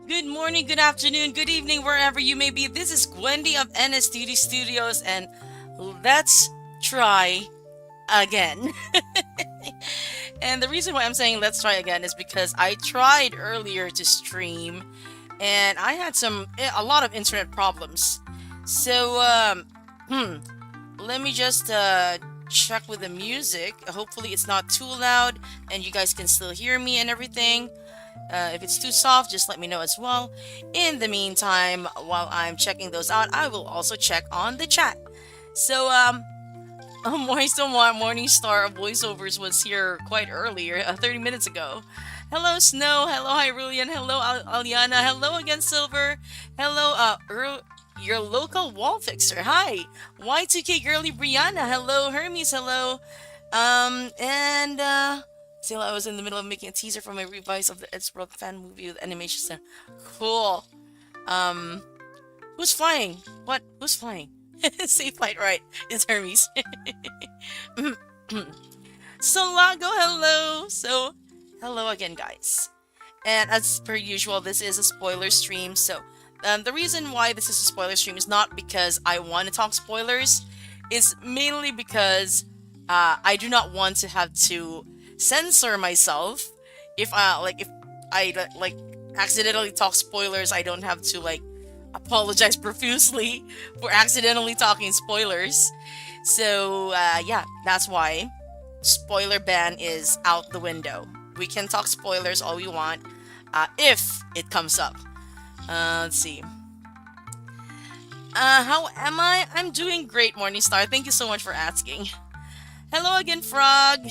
Good morning, good afternoon, good evening, wherever you may be. This is Gwendy of NSTD Studios, and let's try again. And the reason why I'm saying let's try again is because I tried earlier to stream, and I had a lot of internet problems. So, let me just check with the music. Hopefully, it's not too loud, and you guys can still hear me and everything. If it's too soft, just let me know as well. In the meantime, while I'm checking those out, I will also check on the chat. So, Morning Star voiceovers was here quite earlier, 30 minutes ago. Hello, Snow. Hello, Hyrulean. Hello, Aliana. Hello again, Silver. Hello, your local wall fixer. Hi, Y2K girly Brianna. Hello, Hermes. Hello. And still, I was in the middle of making a teaser for my revise of the Edgeworld fan movie with animation style. Cool. Um, who's flying? What? Who's flying? Safe flight, right? It's Hermes. So Lago, hello. So, hello again, guys. And as per usual, this is a spoiler stream. So, the reason why this is a spoiler stream is not because I want to talk spoilers. It's mainly because I do not want to have to censor myself. If I accidentally talk spoilers, I don't have to apologize profusely for accidentally talking spoilers. So yeah, that's why spoiler ban is out the window. We can talk spoilers all we want if it comes up. Let's see. How am I? I'm doing great, Morningstar. Thank you so much for asking. Hello again, Frog.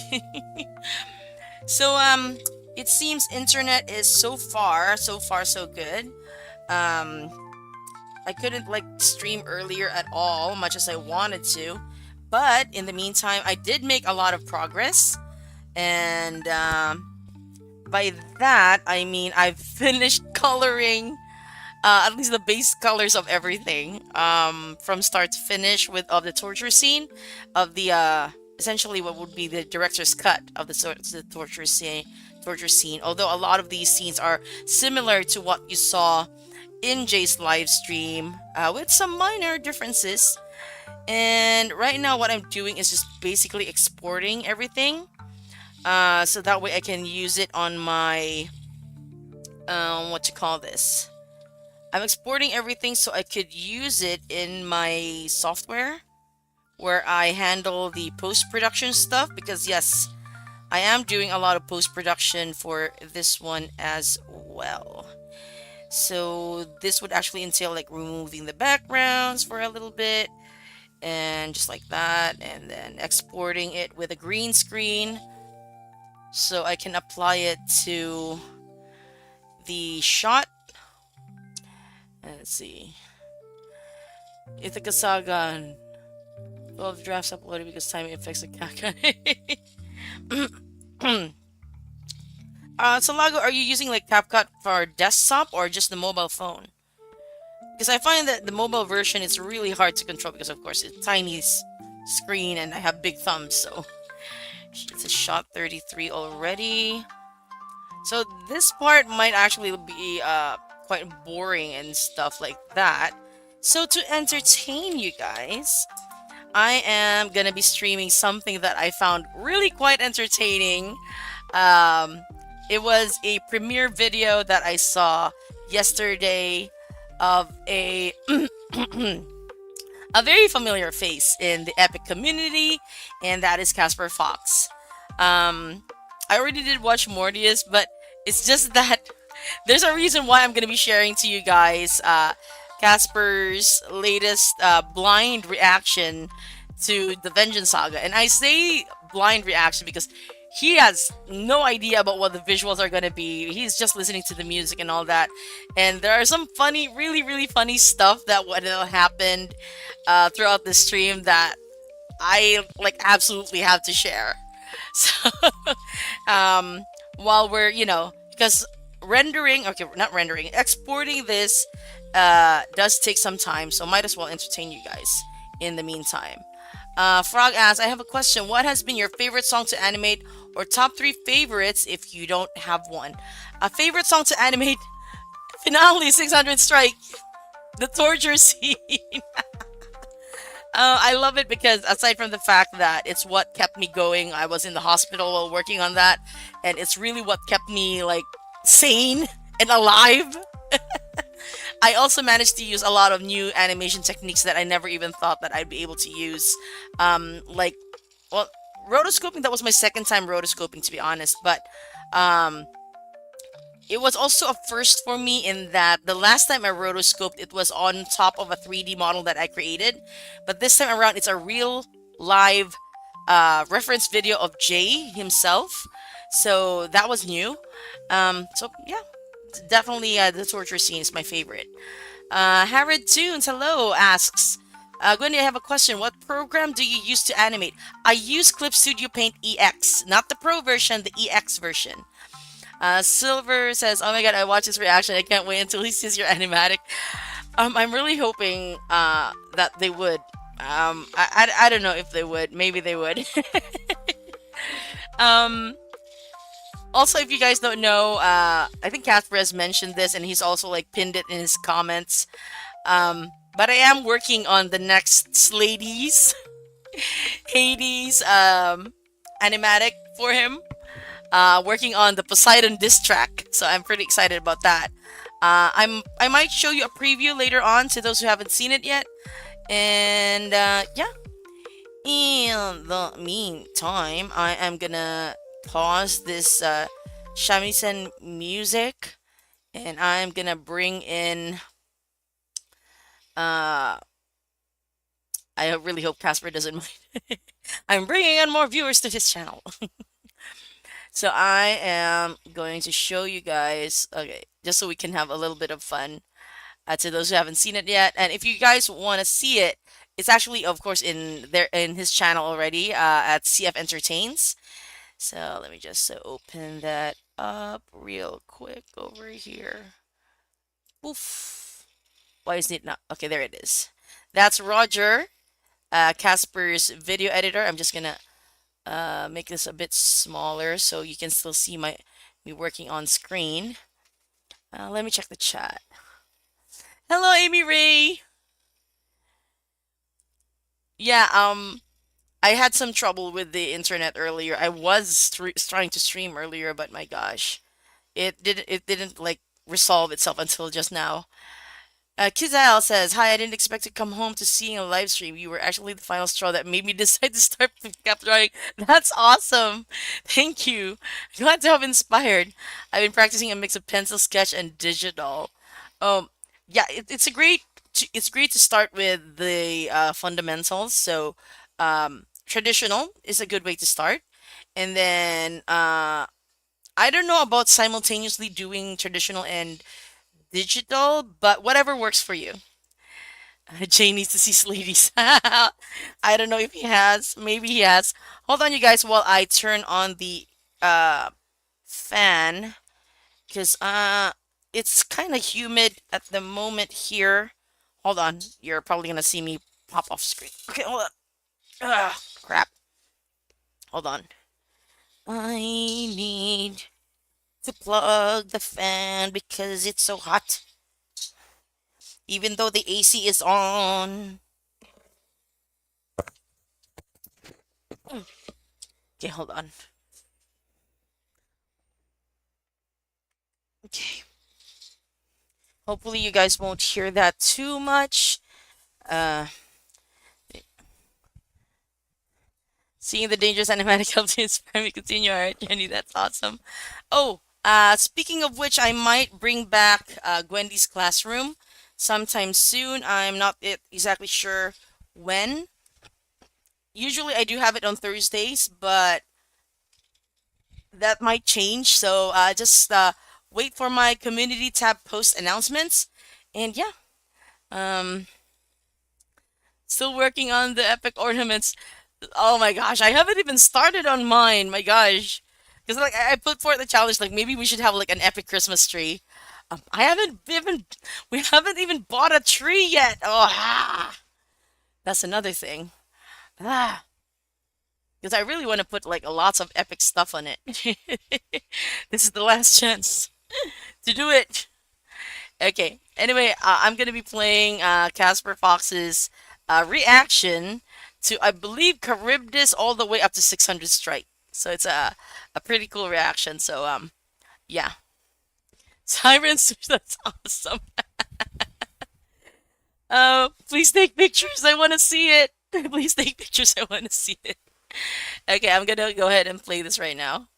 So it seems internet is so far so good. Um, I couldn't stream earlier at all, much as I wanted to. But in the meantime, I did make a lot of progress. And by that, I mean I've finished coloring at least the base colors of everything from start to finish with of the torture scene of the essentially what would be the director's cut of the torture scene, although a lot of these scenes are similar to what you saw in Jay's live stream with some minor differences. And right now, what I'm doing is just basically exporting everything so that way I can use it on my what you call this. I'm exporting everything so I could use it in my software where I handle the post production stuff because, yes, I am doing a lot of post production for this one as well. So this would actually entail removing the backgrounds for a little bit and just like that, and then exporting it with a green screen so I can apply it to the shot. Let's see. Ithaca Saga. 12 drafts uploaded because timing affects the caca. So Lago, are you using CapCut for desktop or just the mobile phone? Because I find that the mobile version is really hard to control because of course it's tiny screen and I have big thumbs, so it's a shot 33 already. So this part might actually be quite boring and stuff like that. So to entertain you guys, I am gonna be streaming something that I found really quite entertaining. Um, it was a premiere video that I saw yesterday of a a very familiar face in the Epic community, and that is Casper Fox. I already did watch Mortius, but it's just that there's a reason why I'm gonna be sharing to you guys Casper's latest blind reaction to the Vengeance Saga. And I say blind reaction because he has no idea about what the visuals are going to be. He's just listening to the music and all that. And there are some funny, really, really funny stuff that would have happened throughout the stream that I absolutely have to share. So, um, while we're, because rendering, okay, not rendering, exporting this does take some time, so might as well entertain you guys in the meantime. Frog asks, I have a question. What has been your favorite song to animate, or top three favorites if you don't have one? A favorite song to animate Finale 600 strike. The torture scene. I love it because aside from the fact that it's what kept me going, I was in the hospital while working on that, and it's really what kept me like sane and alive. I also managed to use a lot of new animation techniques that I never even thought that I'd be able to use. Like, well, rotoscoping, that was my second time rotoscoping, to be honest, but um, it was also a first for me in that the last time I rotoscoped, it was on top of a 3D model that I created. But this time around, it's a real live reference video of Jay himself. So that was new. So yeah, definitely the torture scene is my favorite. Harrod Tunes, hello, asks, Gwendy, I have a question. What program do you use to animate? I use Clip Studio Paint EX, not the Pro version, the EX version. Silver says, "Oh my god, I watched his reaction. I can't wait until he sees your animatic." I'm really hoping that they would. I don't know if they would. Maybe they would. um, Also, if you guys don't know, I think Casper has mentioned this, and he's also like pinned it in his comments. But I am working on the next Slades, Hades, animatic for him. Working on the Poseidon diss track, so I'm pretty excited about that. I might show you a preview later on to those who haven't seen it yet, and yeah. In the meantime, I am gonna pause this shamisen music, and I'm gonna bring in. Uh, I really hope Casper doesn't mind. I'm bringing in more viewers to this channel. So I am going to show you guys, okay, just so we can have a little bit of fun to those who haven't seen it yet. And if you guys want to see it, it's actually, of course, in his channel already at CF Entertains. So let me just open that up real quick over here. Oof. Why isn't it not? Okay, there it is. That's Roger, Casper's video editor. I'm just gonna make this a bit smaller so you can still see me working on screen. Let me check the chat. Hello, Amy Ray. Yeah, I had some trouble with the internet earlier. I was trying to stream earlier, but my gosh, it didn't like resolve itself until just now. Kizal says, "Hi, I didn't expect to come home to seeing a live stream. You were actually the final straw that made me decide to start picking up drawing." That's awesome. Thank you. Glad to have inspired. I've been practicing a mix of pencil sketch and digital. Um, yeah, it's great to start with the fundamentals. So, traditional is a good way to start, and then I don't know about simultaneously doing traditional and digital, but whatever works for you. Jay needs to see Slady's. I don't know if he has. Maybe he has. Hold on, you guys, while I turn on the uh, fan, because it's kind of humid at the moment here. Hold on. You're probably gonna see me pop off screen. Okay, hold on. Crap. Hold on. I need to plug the fan because it's so hot, even though the AC is on. Okay, hold on. Okay. Hopefully you guys won't hear that too much. Uh, Seeing the dangerous animatic helps you inspire me to continue our journey. That's awesome. Oh, speaking of which, I might bring back Gwendy's classroom sometime soon. I'm not exactly sure when. Usually I do have it on Thursdays, but that might change. So just wait for my community tab post announcements. And yeah, um, still working on the epic ornaments. Oh my gosh, I haven't even started on mine. My gosh, because like I put forth the challenge, like maybe we should have like an epic Christmas tree. I haven't even we haven't even bought a tree yet. Oh, that's another thing. Ah, because I really want to put like lots of epic stuff on it. This is the last chance to do it. Okay. Anyway, I'm gonna be playing Casper Fox's reaction to, I believe, Charybdis all the way up to 600 strike. So it's a pretty cool reaction. So yeah. Sirens, that's awesome. Please take pictures. I want to see it. Please take pictures. I want to see it. Okay, I'm gonna go ahead and play this right now.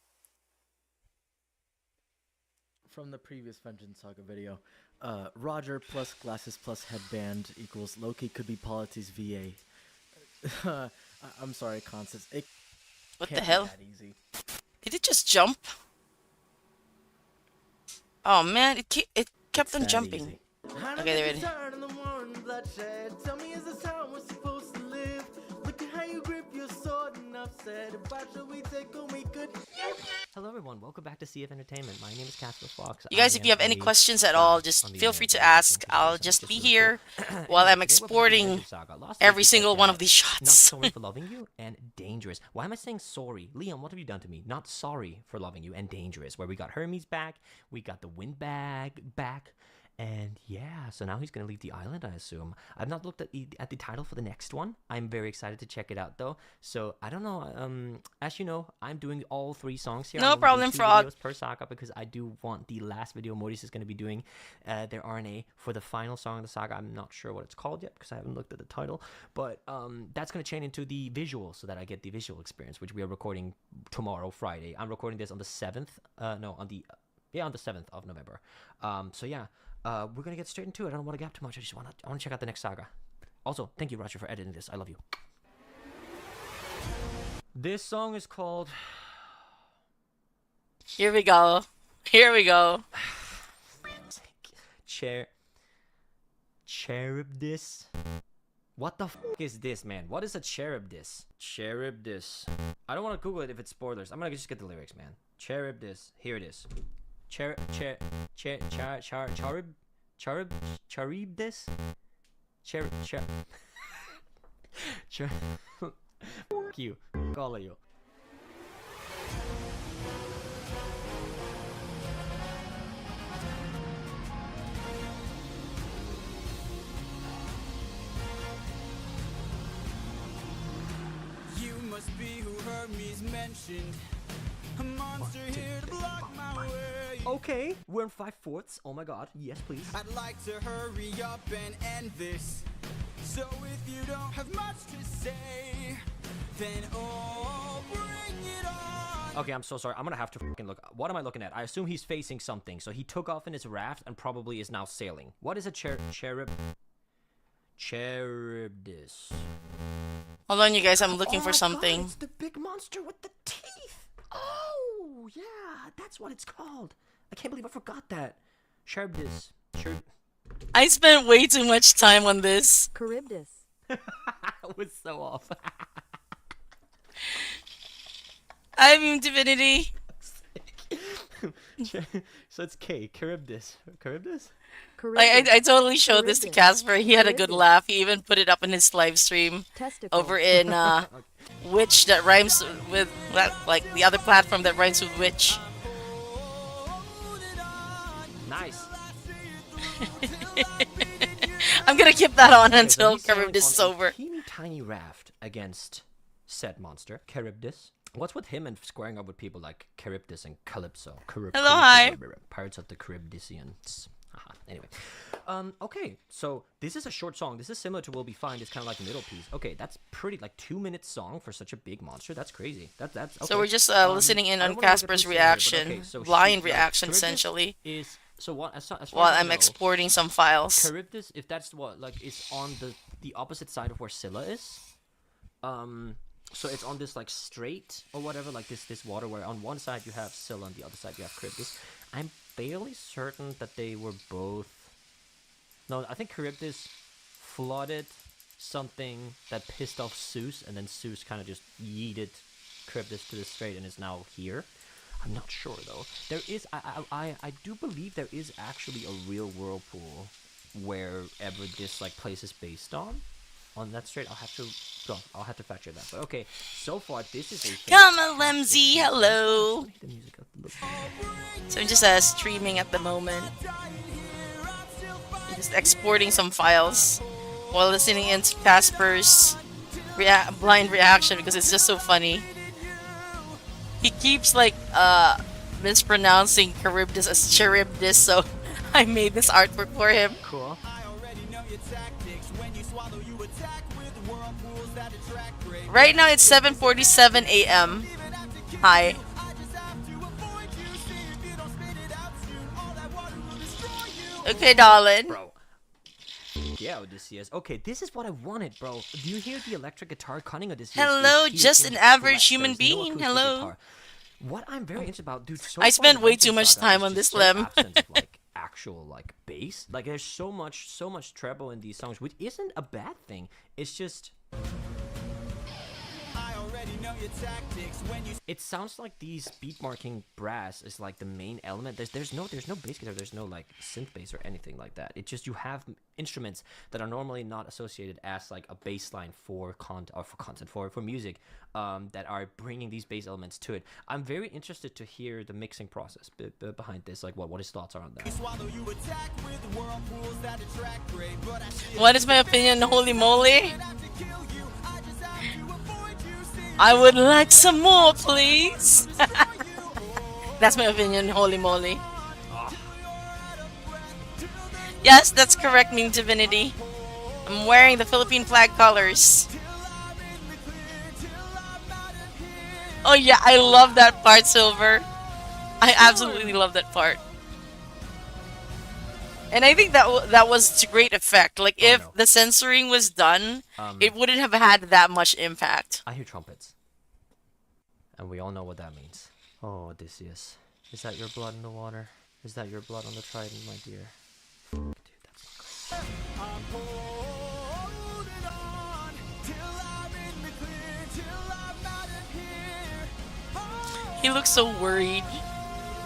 From the previous Vengeance Saga video, Roger plus glasses plus headband equals Loki could be Polity's VA. I'm sorry, Constance. It What the can't hell? be that easy. Did it just jump? Oh man, it kept It's on that jumping. easy. Okay, there it is. Tell me, is this how we're supposed to live? Look at how you grip your sword and upset. About should we take a week? Hello everyone, welcome back to CF Entertainment. My name is Casper Fox. You guys, if you have any questions at all, just feel free to ask. I'll just be here while I'm exporting every single one of these Not shots. sorry for loving you and dangerous. Why am I saying sorry? Liam, what have you done to me? Not sorry for loving you and dangerous. Where we got Hermes back, we got the windbag back. And yeah, so now he's going to leave the island, I assume. I've not looked at the title for the next one. I'm very excited to check it out, though. So, I don't know. As you know, I'm doing all 3 songs here. No I'm problem, doing 2 Frog. videos per saga because I do want the last video Mortis is going to be doing their RNA for the final song of the saga. I'm not sure what it's called yet because I haven't looked at the title. But that's going to chain into the visual so that I get the visual experience, which we are recording tomorrow, Friday. I'm recording this on the 7th. No, on the 7th of November. So, yeah. We're gonna get straight into it. I don't want to gap too much. I want to check out the next saga. Also, thank you, Roger, for editing this. I love you. This song is called. Here we go. Here we go. Charybdis. What the is this, man? What is a Charybdis? Charybdis. I don't want to Google it if it's spoilers. I'm gonna just get the lyrics, man. Charybdis. Here it is. Charybdis? Fuck you. All of you. You must be who Hermes mentioned. A monster here to block my way. Okay, we're in 5/4. Oh my god. Yes, please. I'd like to hurry up and end this. So if you don't have much to say, then oh, bring it on. Okay, I'm so sorry. I'm gonna have to fucking look. What am I looking at? I assume he's facing something. So he took off in his raft and probably is now sailing. What is a Charybdis? Hold on, you guys. I'm looking for God, something. it's the big monster with the teeth. Oh, yeah, that's what it's called. I can't believe I forgot that. Charybdis. I spent way too much time on this. Charybdis. I was so off. I mean, Divinity. So it's K. Charybdis. Charybdis? I totally showed this to Casper. He had a good laugh. He even put it up in his live stream over in Witch that rhymes with like the other platform that rhymes with Witch. Nice. I'm gonna keep that on Okay, so until he's sailing Charybdis is on a over. teeny tiny raft against said monster, Charybdis. What's with him and squaring up with people like Charybdis and Calypso? Hello, hi. Pirates of the Charybdisians. Anyway, okay, so this is a short song. This is similar to We'll Be Fine. It's kind of like a middle piece. Okay, that's pretty, like 2-minute song for such a big monster. That's crazy. That's okay. So we're just listening in I on don't wanna look at Casper's this in here, but reaction, okay, so blind she- reaction Charybdis essentially, Is so what? As far while as I I'm know, exporting some files. Charybdis, if that's what, like, is on the opposite side of where Scylla is. So it's on this like strait or whatever, like this water where on one side you have Scylla, on the other side you have Charybdis. I'm fairly certain that they were both. No, I think Charybdis flooded something that pissed off Zeus, and then Zeus kind of just yeeted Charybdis to the strait and is now here. I'm not sure though. There is, I do believe there is actually a real whirlpool wherever this like place is based on that strait. I'll have to fact check that. But okay, so far this is a Come on, Lemsy, hello. Make the music up a little. So I'm just streaming at the moment. Just exporting some files while listening into Casper's blind reaction because it's just so funny. He keeps like mispronouncing Charybdis as Charybdis, so I made this artwork for him. Cool. Right now it's 7:47 a.m. Hi. Okay, darling. Bro. Yeah, Odysseus. Okay, this is what I wanted, bro. Do you hear the electric guitar cutting Odysseus? Hello, is here just in an average flesh. human There's no being. acoustic Hello. guitar. What I'm very interested about, dude. So I far, spent the way Dungeon too much Saga time is on just this so limb. absent of, like, actual like bass. Like there's so much treble in these songs, which isn't a bad thing. It's just it sounds like these beat marking brass is like the main element. There's no bass guitar, there's no like synth bass or anything like that. It's just you have instruments that are normally not associated as like a bass line for music, that are bringing these bass elements to it. I'm very interested to hear the mixing process behind this, like what his thoughts are on that. What is my opinion? Holy moly! I would like some more, please. That's my opinion. Holy moly! Yes, that's correct, Meme Divinity. I'm wearing the Philippine flag colors. Oh yeah, I love that part, Silver. I absolutely love that part. And I think that was to great effect. Like, if no. the censoring was done, it wouldn't have had that much impact. I hear trumpets, and we all know what that means. Oh, Odysseus, is that your blood in the water? Is that your blood on the trident, my dear? Dude, that's not great. He looks so worried.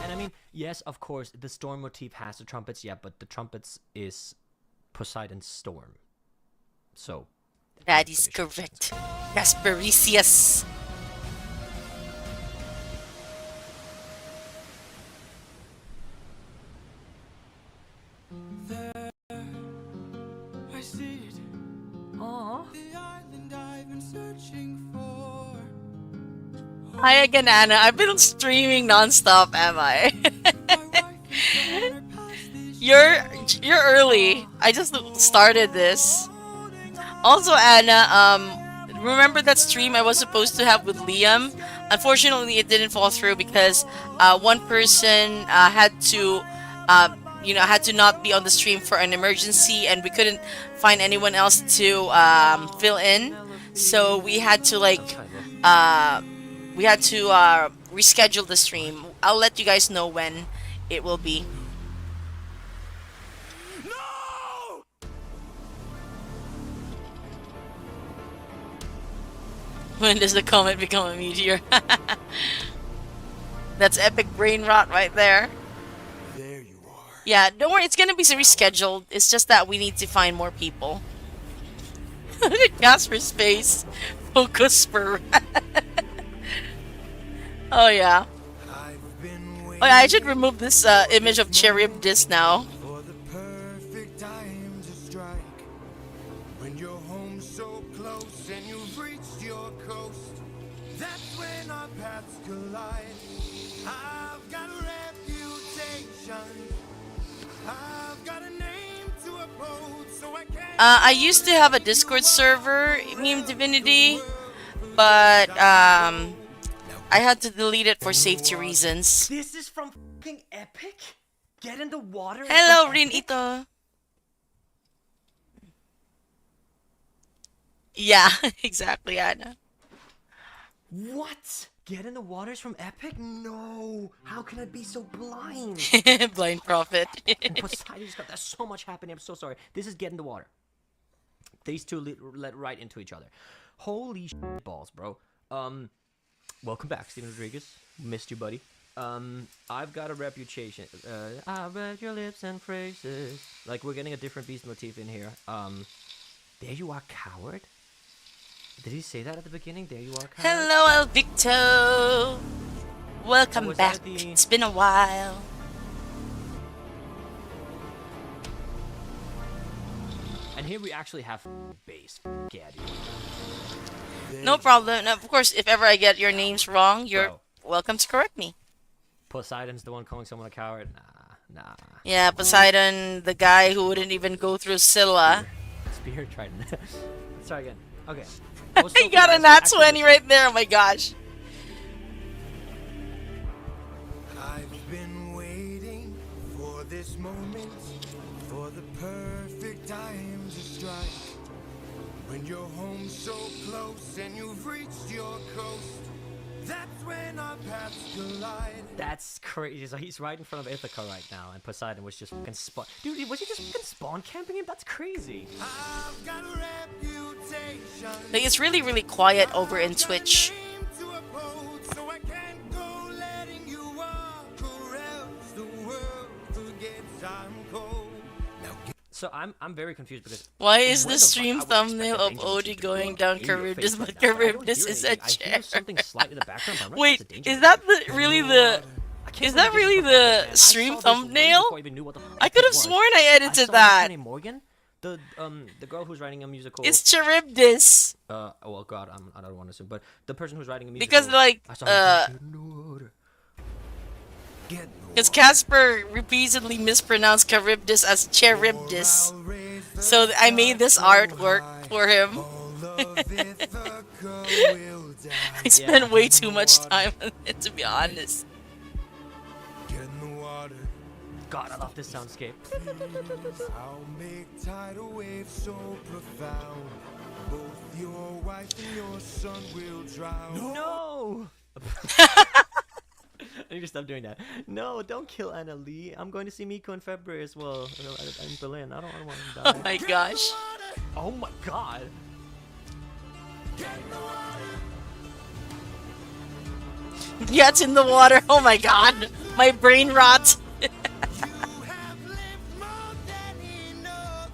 And I mean, yes, of course, the storm motif has the trumpets, yeah, but the trumpets is Poseidon's storm. So That is correct. Gasparicius. I see it. Aww. The island I've been searching for. Hi again, Anna. I've been streaming nonstop, am I? You're early. I just started this. Also, Anna, remember that stream I was supposed to have with Liam? Unfortunately, it didn't fall through because one person had to, had to not be on the stream for an emergency, and we couldn't find anyone else to fill in. So we had to reschedule the stream. I'll let you guys know when it will be. No! When does the comet become a meteor? That's epic brain rot right there. There you are. Yeah, don't worry, it's gonna be rescheduled. It's just that we need to find more people. Casper's face. Focus for. Oh yeah. I've been Oh yeah, I should remove this image of Charybdis now. for the perfect time to strike. When you're home so close and you've reached your coast, that's when our paths collide. I've got a reputation. I've got a name to uphold, so I can't. I used to have a Discord server, Meme Divinity, but I had to delete it for safety reasons. This is from fucking Epic? Get in the water? is Hello, from Epic? Rinito. Yeah, exactly, Anna. What? Get in the waters from Epic? No! How can I be so blind? Blind Prophet. And Poseidon's got there's so much happening. I'm so sorry. This is Get in the Water. These two led right into each other. Holy balls, bro. Welcome back, Steven Rodriguez. Missed you, buddy. I've got a reputation. I read your lips and phrases. Like, we're getting a different beast motif in here. There you are, coward. Did he say that at the beginning? There you are, coward. Hello, El Victo. Welcome Was back. that the- It's been a while. And here we actually have base. Yeah, dude. No problem. Now, of course, if ever I get your names wrong, you're Bro. welcome to correct me. Poseidon's the one calling someone a coward. Nah. Yeah, Poseidon, the guy who wouldn't even go through Scylla. Spirit Triton. Let's try again. Okay. I got a nat 20 right there. Oh my gosh. I've been waiting for this moment, for the perfect time to strike. When you're home so close and you've reached your coast, that's when our paths collide. That's crazy. So he's right in front of Ithaca right now, and Poseidon was just fucking spawn. Dude, was he just fucking spawn camping him? That's crazy. I've got a reputation. Like, it's really, really quiet over in Twitch. To uphold, so I can't go letting you walk, or else the world forgets I'm cold. Now So I'm very confused because Why is where the the fuck stream I would thumbnail expect a of danger Odie machine to going be down in your Charybdis, face but like that, but I don't Charybdis hear is a anything. I chair? hear something slight in the background. But I'm not Wait, sure it's a danger is that the really the I can't is that believe really this is the happening, man. I stream saw this way thumbnail? before I even knew what the fuck I it could have was. sworn I I edited saw that. Penny Morgan, the girl who's writing a musical. It's Charybdis. Oh god, I don't want to assume, but the person who's writing a musical. Because like I saw her get in the water. get in the because Casper repeatedly mispronounced Charybdis as Charybdis. I'll raise the So I made this artwork for him. all of Ithaca will die. I spent way too much time on it, to be honest. Get in the water. God, I love this soundscape. I'll make tidal waves so profound. Both your wife and your son will drown. No. I need to stop doing that. No, don't kill Anna Lee. I'm going to see Miko in February as well. In Berlin. I don't want him to Oh die. my gosh. Oh my god. Gets in the water. Oh my god. My brain rot. You have lived more than enough.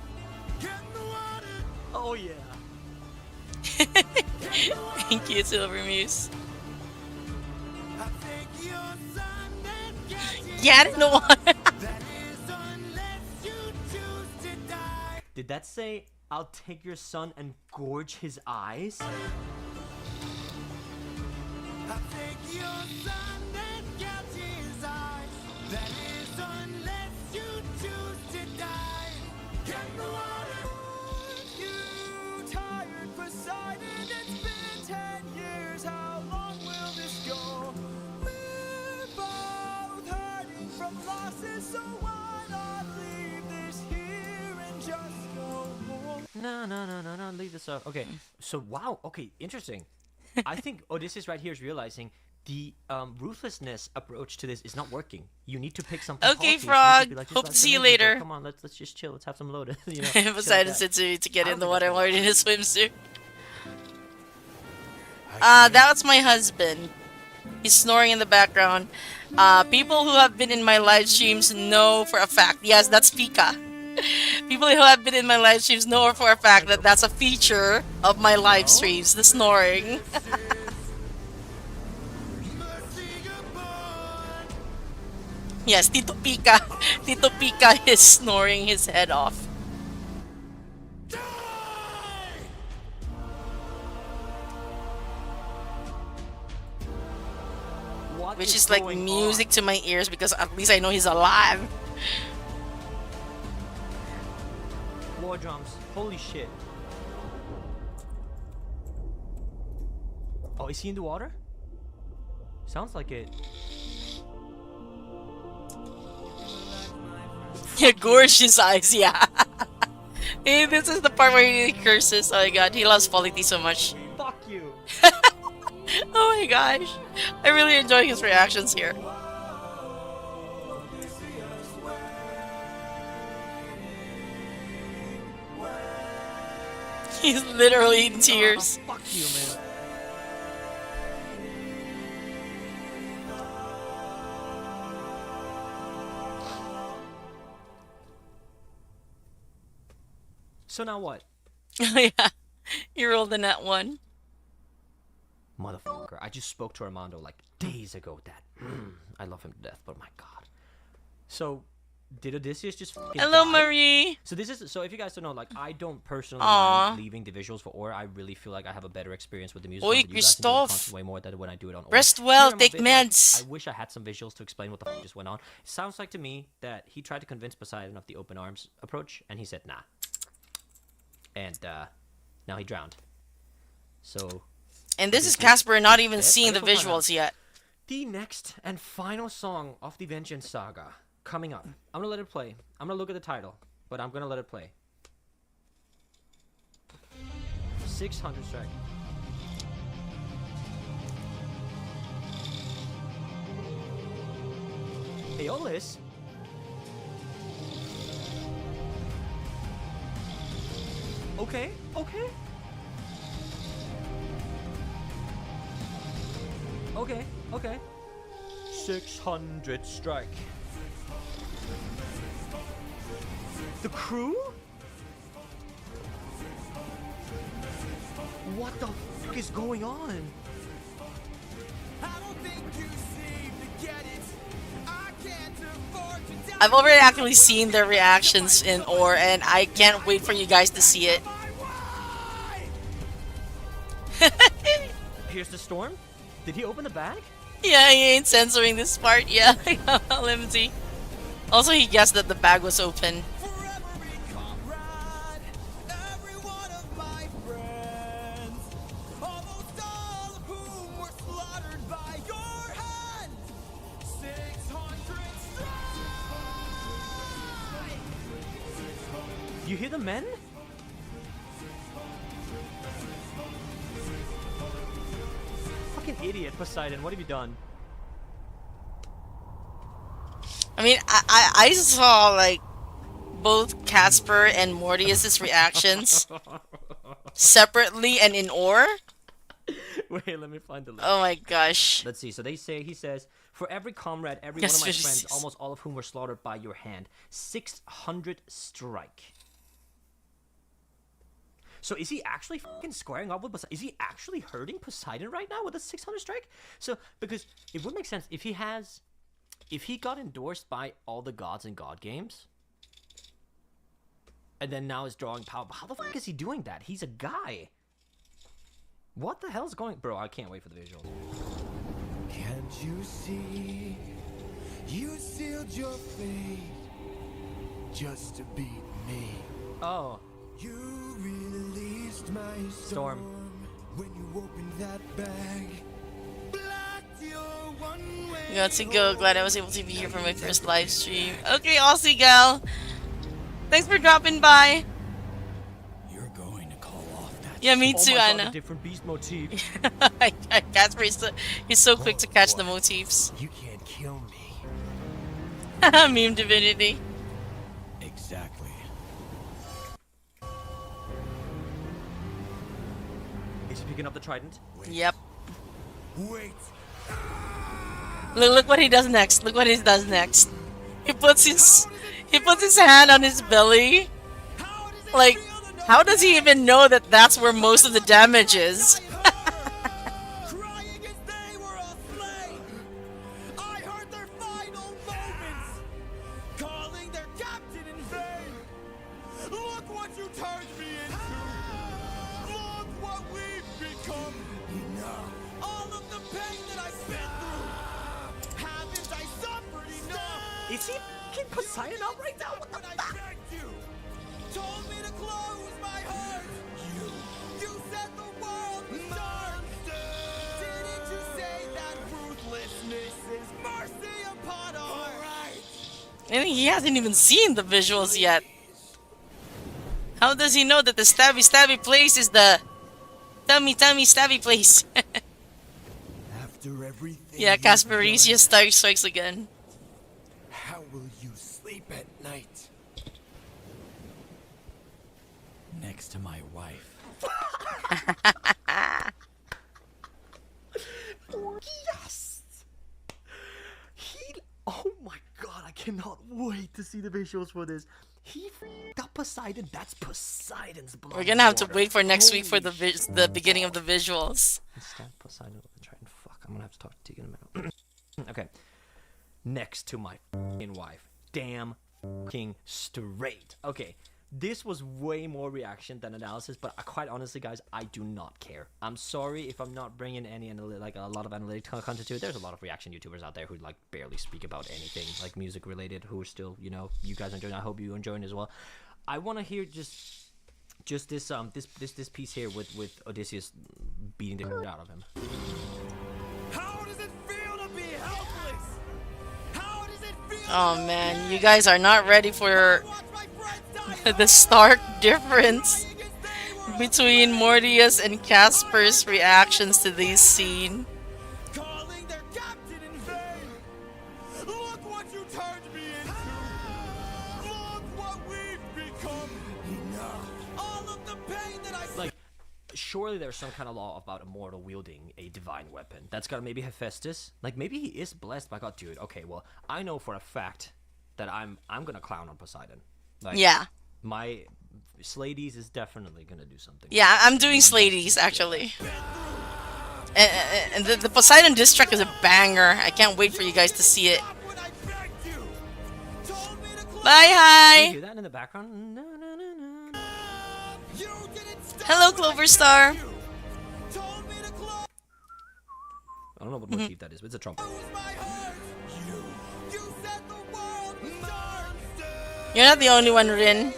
Get in the water. Oh yeah. Thank you, Silvermuse. I take your son and get Get in the water. that is unless you choose to die. Did that say I'll take your son and gorge his eyes? I take your son and get his eyes. That is unless you choose to die. Get in the water. You tired Poseidon, it's been 10 years. How long will this go? We're both hurting from losses, so why not leave this here and just go home? No, leave this up. Okay, so wow, okay, interesting. I think Odysseus right here is realizing the ruthlessness approach to this is not working. You need to pick something. Okay, healthy. You need to Frog. be like, just Hope like to see you the Ninja, later. Come on, let's just chill. Let's have some lotus. You know, chill Poseidon with said that. to get I in don't the think water that's wearing his swimsuit. I That was my husband. He's snoring in the background. People who have been in my live streams know for a fact. Yes, that's Pika. People who have been in my live streams know for a fact that that's a feature of my live streams, the snoring. Yes, Tito Pika. Tito Pika is snoring his head off. What Which is like going music on? to my ears because at least I know he's alive. War drums. Holy shit. Oh, is he in the water? Sounds like it. Yeah, gorge his eyes, yeah. Hey, this is the part where he curses. Oh my god, he loves Polity so much. Fuck you. Oh my gosh. I really enjoy his reactions here. He's literally in tears. Fuck you, man. So now what? Oh yeah. He rolled in that one. Motherfucker. I just spoke to Armando like days ago that I love him to death, but my god. So Did Odysseus just fucking Hello, die? Marie. So this is so if you guys don't know, like I don't personally Aw. mind leaving the visuals for Ore. I really feel like I have a better experience with the music. Oi, You guys enjoy the Christoph. content way more than when I do it on Ore. Rest well, Here I'm a take bit like, meds. I wish I had some visuals to explain what the fuck just went on. It sounds like to me that he tried to convince Poseidon of the open arms approach, and he said nah. And now he drowned. So And this is Casper not even Dead? seeing I the guess we'll find out. visuals yet. the next and final song of the Vengeance Saga coming up. I'm gonna let it play. I'm gonna look at the title, but I'm gonna let it play. 600 strike. Aeolus? Okay, okay. Okay, okay. 600 strike. The crew? What the fuck is going on? I don't think you seem to get it. I can't afford to die. I've already actually seen their reactions in Ore, and I can't wait for you guys to see it. Here's the storm. Did he open the bag? Yeah, he ain't censoring this part. Yeah, let me see. Also, he guessed that the bag was open. For every comrade, every one of my friends, almost all of whom were slaughtered by your hand. 600 strike! You hear the men? Fucking idiot, Poseidon. What have you done? I mean, I saw, like, both Casper and Mortius's reactions separately and in Ore. Wait, let me find the link. Oh my gosh. Let's see. So he says, for every comrade, every Yes, one of my yes, friends, yes. almost all of whom were slaughtered by your hand, 600 strike. So is he actually fucking squaring up with Poseidon? Is he actually hurting Poseidon right now with a 600 strike? So, because it would make sense if he got endorsed by all the gods in God games, and then now is drawing power. How the fuck is he doing that? He's a guy. What the hell's going? Bro, I can't wait for the visuals. Can't you see? You sealed your fate just to beat me. Oh, You released my Storm. when you opened that bag. Blocked your one-way Got to go. Glad I was able to be here for my first live stream. Okay, Aussie gal. Thanks for dropping by. You're going to call off that. Yeah, me oh too, my God, Anna. a different beast motif. Casper, he's so quick to catch the motifs. You can't kill me. Meme divinity. Exactly. Is he picking up the trident? Yep. Wait. Look what he does next. Look what he does next. He puts his hand on his belly. How does it Like, feel to know how does he even know that that's where most of the damage is? crying as they were all slain? I heard their final moments, calling their captain in vain. Look what you turned me into. Look what we've become. Enough. All of the pain that I've been through. Haven't I suffered enough? Is he picking Poseidon up right now? What the When I fuck? begged you, told me to close my heart. You said the world was dark. Didn't you say that ruthlessness is mercy upon our And he hasn't even seen the visuals yet. How does he know that the stabby place is the tummy stabby place? After everything. Yeah, you've Casperisius strikes again. done, how will you sleep at night? Next to my wife. Yes! Oh my God, I cannot wait to see the visuals for this. He f***ed up Poseidon. That's Poseidon's blood. We're gonna have to water. wait for next week for Holy the beginning of the visuals. Instant Poseidon with the Trident. Fuck, I'm gonna have to talk to Tegan in a minute. Okay. Next to my f***ing wife. Damn fucking straight. Okay, this was way more reaction than analysis, but quite honestly, guys, I do not care. I'm sorry if I'm not bringing any like a lot of analytic content to it. There's a lot of reaction YouTubers out there who like barely speak about anything like music related, who are still, you know, you guys enjoying. I hope you enjoying as well. I want to hear just this piece here with Odysseus beating the shit out of him. How does it feel to be helpless? How does it feel? Oh man, you guys are not ready for the stark difference between Mortius and Casper's reactions to this scene. Calling their captain in vain. Look what you turned me into. Look what we've become. Enough. All of the pain that I Like, surely there's some kind of law about a mortal wielding a divine weapon. That's gotta maybe Hephaestus. Like, maybe he is blessed by God. Dude, okay, well, I know for a fact that I'm gonna clown on Poseidon. Like, Yeah. my Slades is definitely gonna do something. Yeah, I'm doing Slades actually. And the Poseidon diss track is a banger. I can't wait for you guys to see it. when I begged you. Told me to close. Bye, You hi. hear that in the background? No, no, no, no. You didn't stop Hello, when I Clover Star. begged you. Told me to close I don't know what motif that is, but it's a trumpet. my heart. You said the world was dark. You're not the only one, Rin.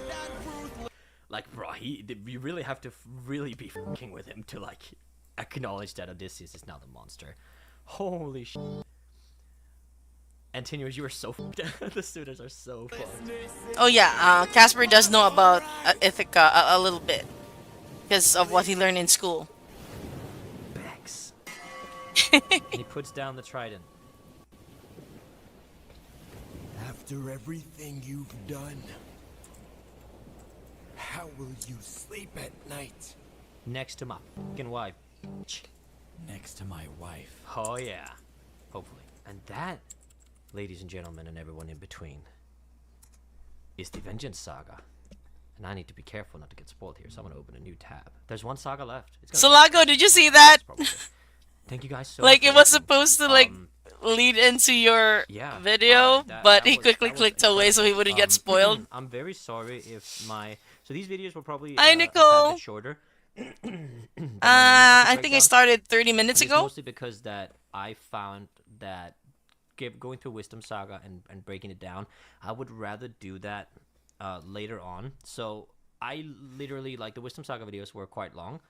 Like, bro, you really have to really be fucking with him to like acknowledge that Odysseus is now the monster. Holy shit. Antinous, you are so fucked. The students are so fucked. Oh yeah, Casper does know about Ithaca a little bit because of what he learned in school. Bex. And he puts down the trident. After everything you've done, how will you sleep at night? Next to my fucking wife. Next to my wife. Oh yeah. Hopefully. And that, ladies and gentlemen, and everyone in between, is the Vengeance Saga. And I need to be careful not to get spoiled here, so I'm gonna open a new tab. There's one saga left. It's gonna Solago, did you see that? probably. Thank you guys so Like much. it for was watching. supposed to like lead into your Yeah, video, that but he was- quickly that was clicked away so he incredible. wouldn't get spoiled. I'm very sorry if my so these videos were probably Hi, a tad Nicole. bit shorter. I think I started 30 minutes It's ago. mostly because that I found that going through Wisdom Saga and breaking it down, I would rather do that later on. So I literally, like, the Wisdom Saga videos were quite long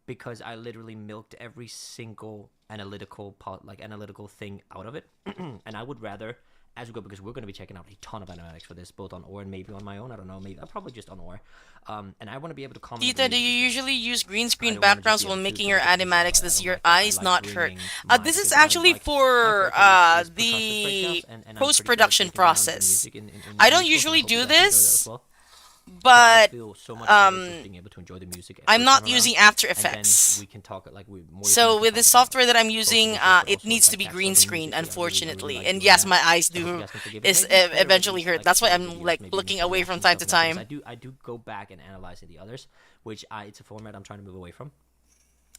because I literally milked every single analytical thing out of it. And I would rather, as we go, because we're going to be checking out a ton of animatics for this, both on Ore and maybe on my own. I don't know, maybe probably just on Ore. And I want to be able to comment. Tita, do you usually use green I screen don't wanna just backgrounds be while able to making do your something visual. animatics? I Does don't your like that. I eyes like not hurt? bringing my This is thing I actually like. for My favorite is the percussive breakdowns, and I'm pretty good at post-production breaking down the process. music in I don't musicals, and usually hope do you guys enjoy that as this, well. I but feel so much better just being able to enjoy the music I'm every not time around, using After and then Effects. we can talk like more So can with the talk about software that I'm both using, visuals, but it also, needs like, to be text green of the screen, music. I really unfortunately. like And doing yes, that. my eyes I hope you do guys can forgive me. is Maybe better eventually release, hurt. like, That's why full I'm videos, like maybe looking with away from reactions, time to stuff like that, time. 'cause I do go back and analyze the others, which it's a format I'm trying to move away from.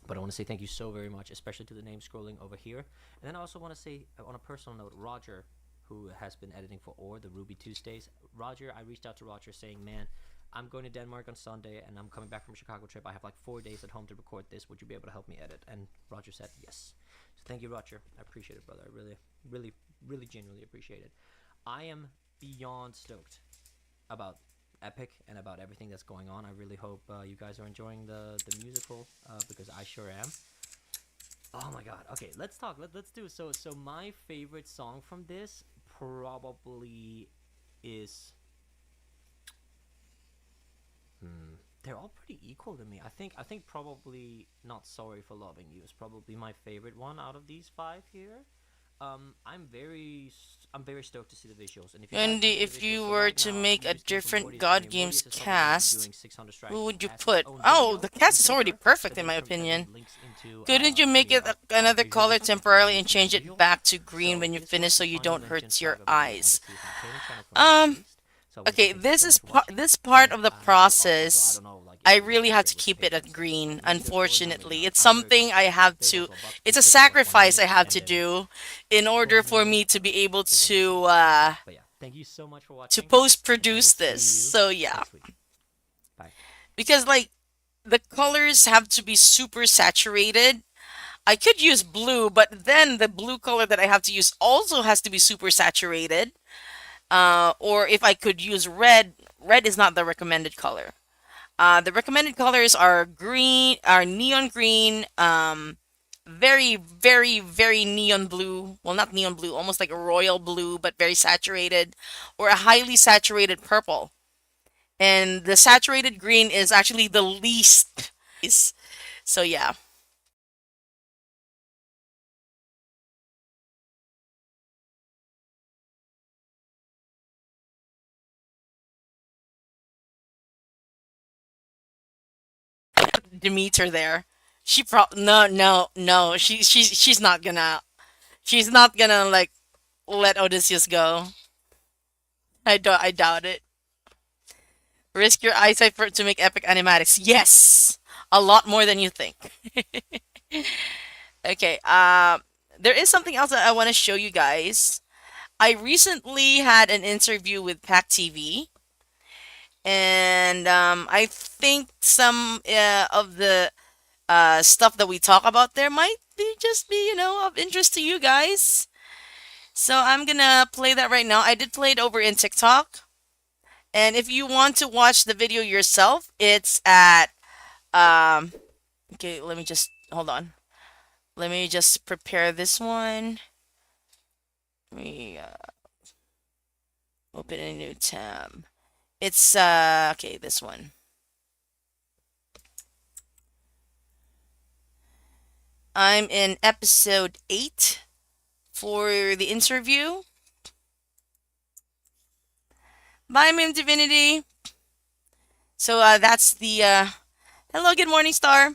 But I want to say thank you so very much, especially to the name scrolling over here. And then I also want to say, on a personal note, Roger, who has been editing for Ore, the Ruby Tuesdays. Roger, I reached out to Roger saying, man, I'm going to Denmark on Sunday, and I'm coming back from a Chicago trip. I have like 4 days at home to record this. Would you be able to help me edit? And Roger said yes. So thank you, Roger. I appreciate it, brother. I really, really, really genuinely appreciate it. I am beyond stoked about Epic and about everything that's going on. I really hope you guys are enjoying the musical because I sure am. Oh my god. Okay, let's talk. Let's do it. So my favorite song from this probably is they're all pretty equal to me. I think probably Not Sorry for Loving You is probably my favorite one out of these 5 here. I'm very stoked to see the visuals. And if you guys Andy, can see if the you visuals, so were right to now, make a I'm just going different from God Mortius. Games Mortius is already cast, doing 600 strikes. who would you Has his put? own Oh, video the in cast is already Twitter perfect that in my links opinion. into, Couldn't you make it the another visuals color of it? temporarily and It's change visual. it back to green So when you this finish was so the you final don't hurt Vengeance your Saga video on the eyes? Season Training channel from the Um, East. So I wanna say Okay, thank you this so is much for watching. this part of the Also, I process. don't know, like, I if really you're have to with keep it at Patreons, green, if you're going unfortunately. on, It's I'm very something I have There's to, also a buck. it's You a click the buck 1 sacrifice I minute, have and to then do in order for me to be able to but yeah, Thank you so much for to watching. post I will produce see this. you So yeah, next week. Bye. because like the colors have to be super saturated. I could use blue, but then the blue color that I have to use also has to be super saturated. Or if I could use red, red is not the recommended color. The recommended colors are green, are neon green, very, very, very neon blue. Well, not neon blue, almost like a royal blue, but very saturated, or a highly saturated purple. And the saturated green is actually the least. So yeah. Demeter there. No. She's not gonna. She's not gonna like let Odysseus go. I doubt it. Risk your eyesight for to make epic animatics. Yes, a lot more than you think. Okay. There is something else that I want to show you guys. I recently had an interview with Pac TV, and I think some of the stuff that we talk about there might be just be of interest to you guys. So I'm gonna play that right now. I did play it over in TikTok. And if you want to watch the video yourself, it's at um okay, let me just hold on. Let me just prepare this one. Let me open a new tab. It's okay, this one. I'm in episode 8 for the interview. Bye, Mim Divinity. So that's the hello, good morning, Star.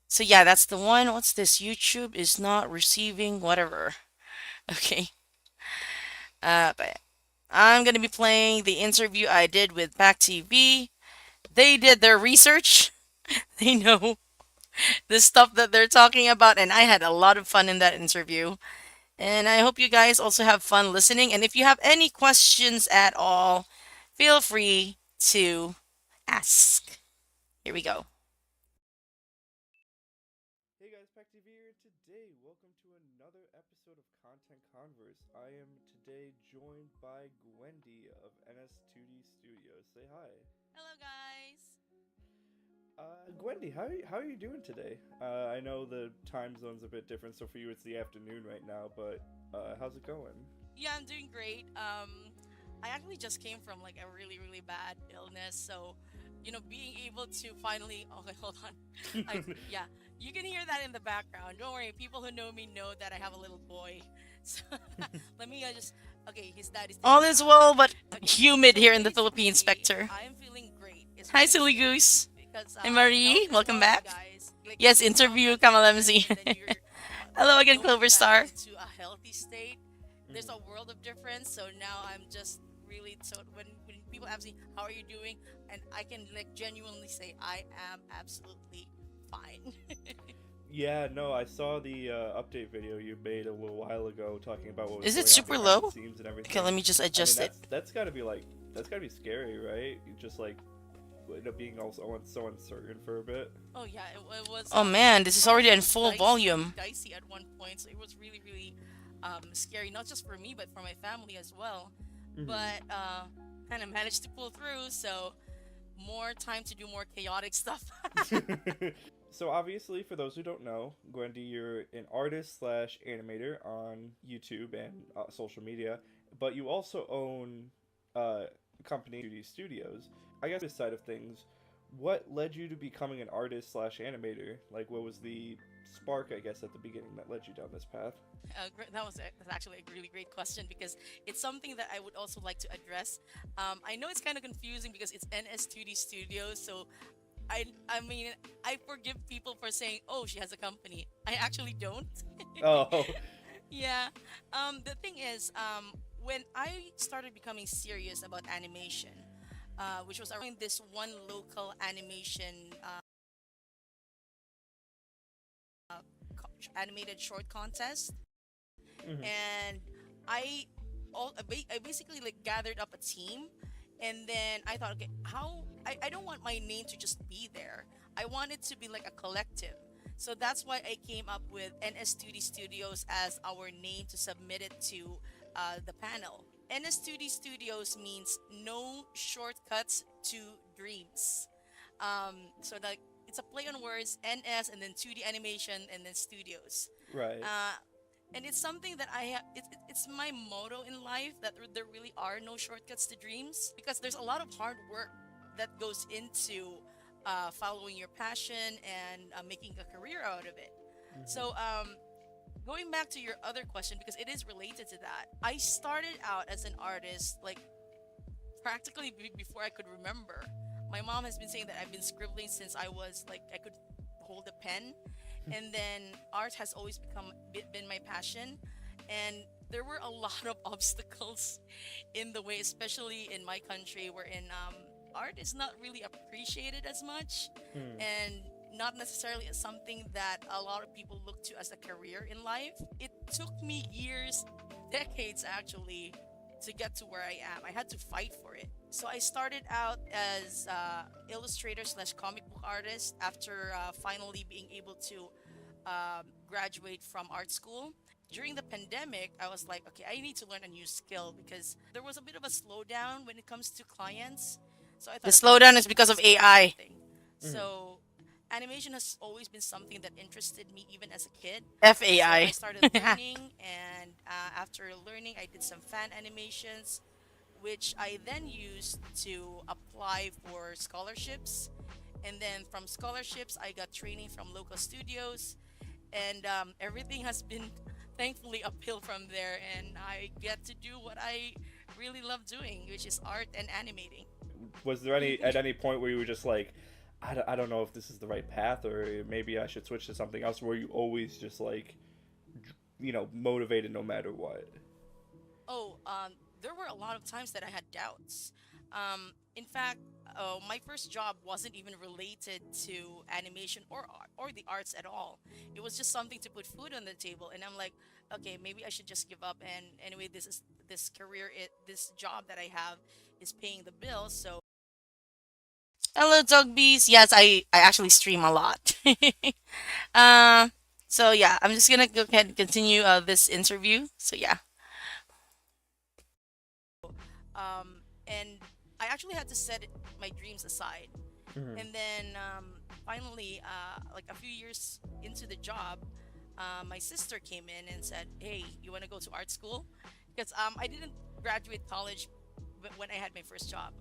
So yeah, that's the one. What's this? YouTube is not receiving whatever. Okay. But I'm gonna be playing the interview I did with Back TV. They did their research. They know the stuff that they're talking about, and I had a lot of fun in that interview. And I hope you guys also have fun listening. And if you have any questions at all, feel free to ask. Here we go. Hey guys, Pack TV here today. Welcome to another episode of Content Converse. I am today joined by Gwendy of NS2D Studios. Say hi. Hello, guys. Gwendy, how are you doing today? I know the time zone's a bit different, so for you it's the afternoon right now, but how's it going? Yeah, I'm doing great. I actually just came from like a really, really bad illness, so being able to finally. Okay, hold on. Yeah, you can hear that in the background. Don't worry, people who know me know that I have a little boy. So let me just. Okay, his dad is. All is well, but humid here in the Philippines, Spectre. I am feeling great. Hi, silly goose. Because, hey, Marie, welcome back. Guys, like, yes, interview Kamalamzi. Hello again, Clover Star. To a healthy state, there's a world of difference. So now I'm just really when people ask me how are you doing, and I can like genuinely say I am absolutely fine. Yeah, no, I saw the update video you made a little while ago talking about what was Is going it on super behind low? the scenes and everything. Okay, let me just adjust I mean, it. that's gotta be scary, right? You just like end up being also so uncertain for a bit. Oh yeah, it was. Oh man, this is already in full volume. Dicey at one point, so it was really, really scary, not just for me but for my family as well. But kind of managed to pull through. So more time to do more chaotic stuff. So obviously, for those who don't know, Gwendy, you're an artist slash animator on YouTube and social media, but you also own a company, 2D Studios. I guess this side of things, what led you to becoming an artist slash animator? Like, what was the spark, I guess, at the beginning that led you down this path? That's actually a really great question because it's something that I would also like to address. I know it's kind of confusing because it's NS2D Studios, so I mean I forgive people for saying, "Oh, she has a company." I actually don't. Oh. Yeah. The thing is, when I started becoming serious about animation, which was around this one local animation animated short contest, Mhm. and I I basically like gathered up a team, and then I thought, okay, I don't want my name to just be there. I want it to be like a collective. So that's why I came up with NS2D Studios as our name to submit it to the panel. NS2D Studios means no shortcuts to dreams. So like it's a play on words, NS and then 2D animation and then studios. Right. Uh, and it's something that I have. It's my motto in life that there really are no shortcuts to dreams because there's a lot of hard work that goes into following your passion and making a career out of it. So going back to your other question because it is related to that, I started out as an artist like practically before I could remember. My mom has been saying that I've been scribbling since I was like I could hold a pen, and then art has always been my passion, and there were a lot of obstacles in the way, especially in my country, wherein art is not really appreciated as much, and not necessarily as something that a lot of people look to as a career in life. It took me years, decades actually, to get to where I am. I had to fight for it. So I started out as illustrator slash comic book artist after finally being able to graduate from art school. During the pandemic, I was like, okay, I need to learn a new skill because there was a bit of a slowdown when it comes to clients. So I The thought, okay, slowdown let is me because learn of AI. something. So animation has always been something that interested me even as a kid. So I FAI. started learning, and after learning, I did some fan animations, which I then used to apply for scholarships. And then from scholarships, I got training from local studios, and everything has been thankfully uphill from there. And I get to do what I really love doing, which is art and animating. Was there any at any point where you were just like, I don't know if this is the right path, or maybe I should switch to something else? Were you always just like, motivated no matter what? Oh, there were a lot of times that I had doubts. In fact, my first job wasn't even related to animation or art, or the arts at all. It was just something to put food on the table, and I'm like, okay, maybe I should just give up. And anyway, this career, this job that I have, is paying the bills. So, hello, dog bees. Yes, I actually stream a lot. uh, so yeah, I'm just gonna go ahead and continue this interview. So yeah. And I actually had to set my dreams aside. And then finally, like a few years into the job, my sister came in and said, "Hey, you want to go to art school?" Because I didn't graduate college when I had my first job,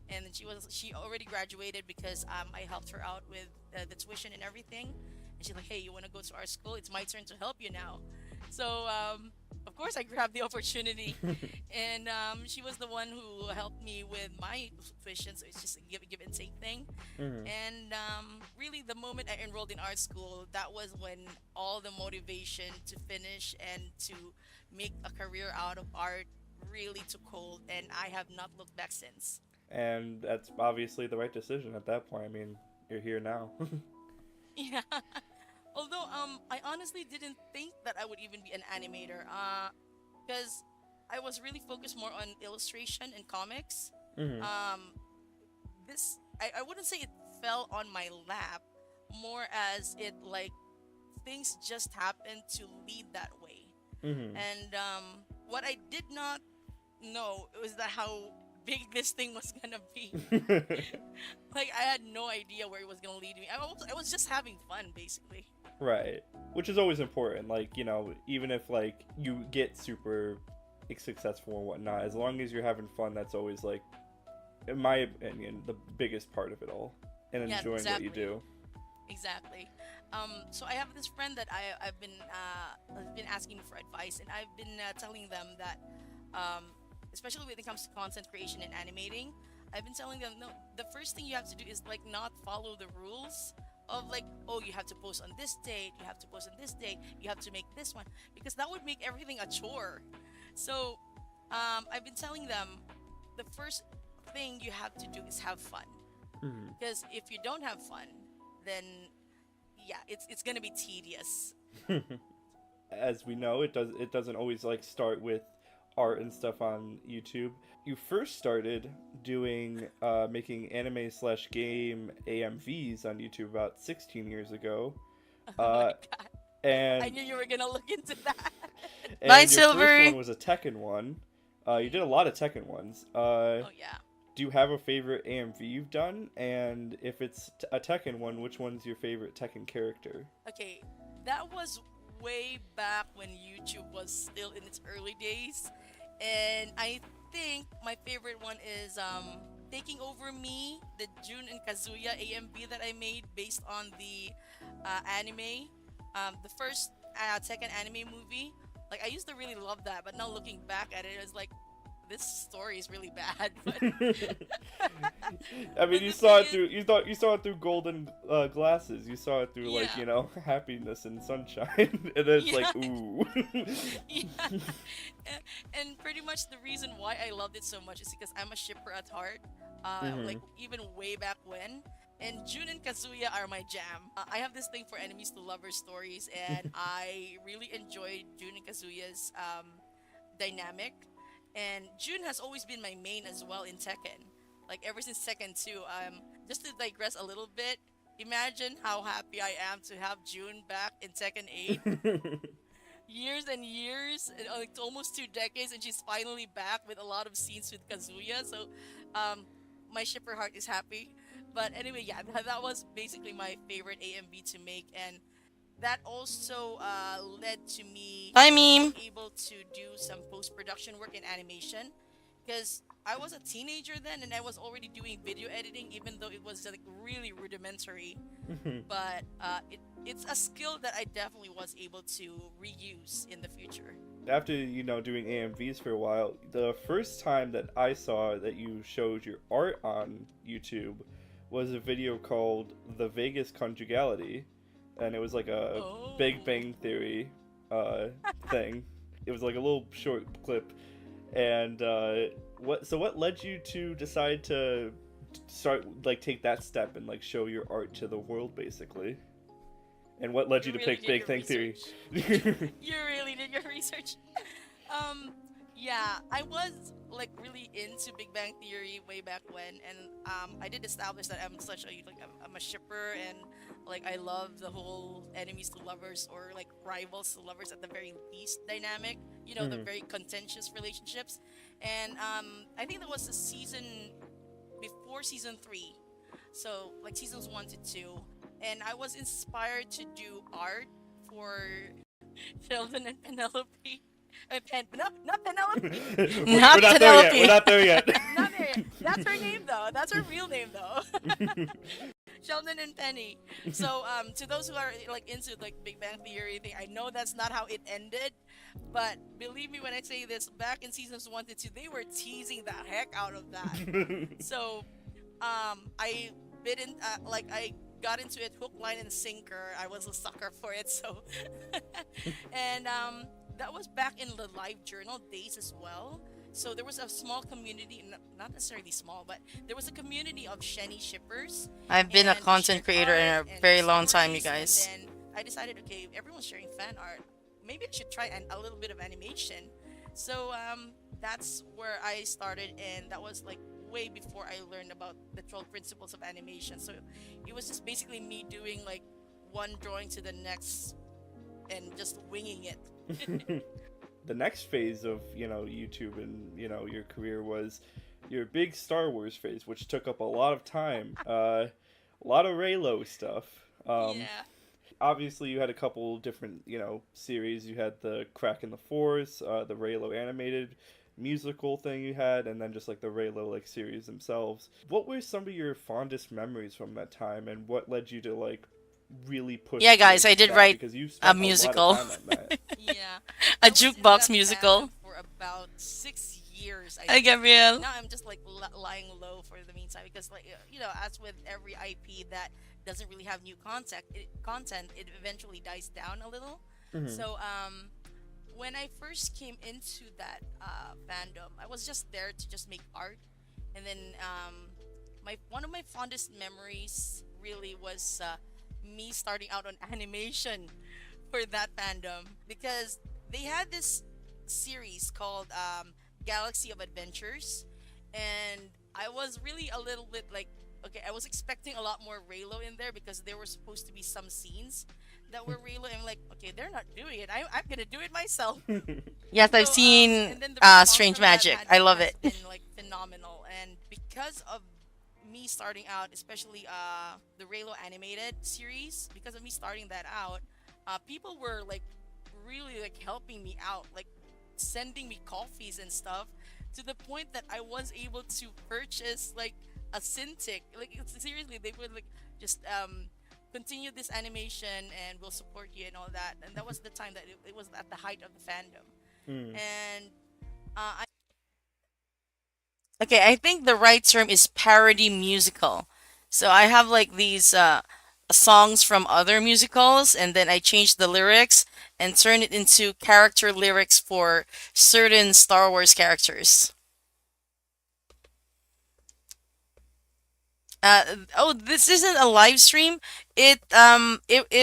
and she already graduated because I helped her out with the tuition and everything. And she's like, "Hey, you want to go to art school? It's my turn to help you now." So of course, I grabbed the opportunity, and she was the one who helped me with my tuition. So it's just a give and take thing. And really, the moment I enrolled in art school, that was when all the motivation to finish and to make a career out of art really took hold, and I have not looked back since. And that's obviously the right decision at that point. I mean, you're here now. Yeah. Although I honestly didn't think that I would even be an animator. Because I was really focused more on illustration and comics. Um, this I wouldn't say it fell on my lap, more as it like things just happened to lead that way. And what I did not know was that how big this thing was gonna be. Like I had no idea where it was gonna lead me. I was just having fun basically. Right. Which is always important. Like, even if like you get super successful and whatnot, as long as you're having fun, that's always like, in my opinion, the biggest part of it all. And Yeah, enjoying exactly. what you do. Exactly. So I have this friend that I've been asking me for advice, and I've been telling them that, especially when it comes to content creation and animating, I've been telling them no. The first thing you have to do is like not follow the rules of like, oh, you have to post on this date, you have to post on this date, you have to make this one, because that would make everything a chore. So I've been telling them the first thing you have to do is have fun, because if you don't have fun, then yeah, it's gonna be tedious. As we know, it doesn't always like start with art and stuff on YouTube. You first started doing making anime slash game AMVs on YouTube about 16 years ago. Oh my Uh, god. I and knew you were gonna look into that. and Bye, your first Silvery. one was a Tekken one. You did a lot of Tekken ones. Oh yeah. Do you have a favorite AMV you've done? And if it's a Tekken one, which one's your favorite Tekken character? Okay, that was way back when YouTube was still in its early days, and I think my favorite one is Taking Over Me, the Jun and Kazuya AMV that I made based on the anime, the first Tekken anime movie. Like I used to really love that, but now looking back at it, it's like this story is really bad. But I mean, but you the saw thing it is, through you saw it through golden glasses. You saw it through like yeah, happiness and sunshine, and then it's yeah. like ooh. Yeah. And pretty much the reason why I loved it so much is because I'm a shipper at heart. Like Mhm. even way back when. And Jun and Kazuya are my jam. I have this thing for enemies to lovers stories, and I really enjoyed Jun and Kazuya's dynamic. And Jun has always been my main as well in Tekken. Like ever since Tekken 2. Just to digress a little bit, imagine how happy I am to have Jun back in Tekken 8. Years and years, like almost 2 decades, and she's finally back with a lot of scenes with Kazuya. So, um, my shipper heart is happy. But anyway, yeah, that was basically my favorite AMV to make, and that also led to me Hi, being meme. able to do some post production work in animation, because I was a teenager then, and I was already doing video editing, even though it was like really rudimentary. But it's a skill that I definitely was able to reuse in the future. After doing AMVs for a while, the first time that I saw that you showed your art on YouTube was a video called "The Vegas Conjugality," and it was like a Big Oh. Bang Theory thing. It was like a little short clip, and what led you to decide to start like take that step and like show your art to the world basically? And what led you You to really pick did Big your Bang Theory? research. You really did your research. Um, yeah, I was like really into Big Bang Theory way back when, and I did establish that I'm such a like I'm a shipper, and like I love the whole enemies to lovers or like rivals to lovers at the very least dynamic. The Mhm. very contentious relationships, and I think that was the season before season 3, so like seasons 1 to 2, and I was inspired to do art for Sheldon and Penelope. No, not Penelope. We're Not not there yet. We're Penelope. not there yet. Not there yet. That's her name though. That's her real name though. Sheldon and Penny. So to those who are like into like Big Bang Theory thing, I know that's not how it ended, but believe me when I say this, back in seasons 1 to 2, they were teasing the heck out of that. So I bit in like I got into it hook, line, and sinker. I was a sucker for it. So and that was back in the live journal days as well. So there was a small community, not necessarily small, but there was a community of Shenny shippers, I've been a and we content shared creator art in a and very long time, you stories. And guys. then I decided, okay, everyone's sharing fan art. Maybe I should try a little bit of animation. So that's where I started, and that was like way before I learned about the 12 principles of animation. So it was just basically me doing like one drawing to the next and just winging it. The next phase of YouTube and your career was your big Star Wars phase, which took up a lot of time. A lot of Raylo stuff. Yeah. Obviously, you had a couple different series. You had the Crack in the Force, the Raylo animated musical thing you had, and then just like the Raylo like series themselves. What were some of your fondest memories from that time, and what led you to like really push Yeah, guys, I towards did that? write Because you a spent a lot of musical. time on that. Yeah. A I was in jukebox that musical. fandom for about 6 years, I Hi, think. Gabrielle. Now I'm just like lying low for the meantime because, like, as with every IP that doesn't really have new content, it eventually dies down a little. Mhm. So, when I first came into that fandom, I was just there to just make art, and then my one of my fondest memories really was me starting out on animation for that fandom because they had this series called Galaxy of Adventures, and I was really a little bit like, okay, I was expecting a lot more Raylo in there because there were supposed to be some scenes that were Raylo, and I'm like, okay, they're not doing it. I'm gonna do it myself. Mm-hmm. Yes, I've seen So and then the response Strange from that Magic. had I love has it. been like phenomenal, and because of me starting out, especially the Raylo animated series, because of me starting that out, people were like really like helping me out, like sending me coffees and stuff, to the point that I was able to purchase like a Cintiq. Like seriously, they would like just continue this animation and we'll support you and all that. And that was the time that it was at the height of the fandom. Mm. And okay, I think the right term is parody musical. So I have like these songs from other musicals, and then I change the lyrics and turn it into character lyrics for certain Star Wars characters. Oh, this isn't a live stream. It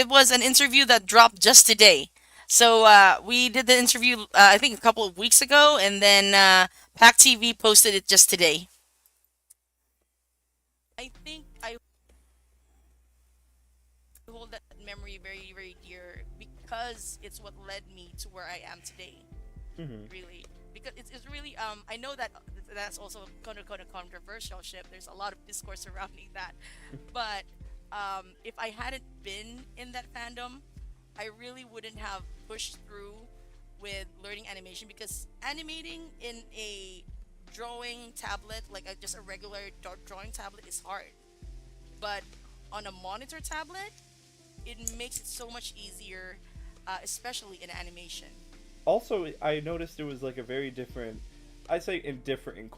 was an interview that dropped just today. So we did the interview I think a couple of weeks ago, and then Pac TV posted it just today. I think I hold that memory very, very dear because it's what led me to where I am today. Mm-hmm. Really, because it's really I know that that's also kind of controversial ship. There's a lot of discourse surrounding that, but if I hadn't been in that fandom, I really wouldn't have pushed through with learning animation because animating in a drawing tablet, like just a regular drawing tablet, is hard. But on a monitor tablet, it makes it so much easier, especially in animation. Also, I noticed it was like a very different. I say indifferent in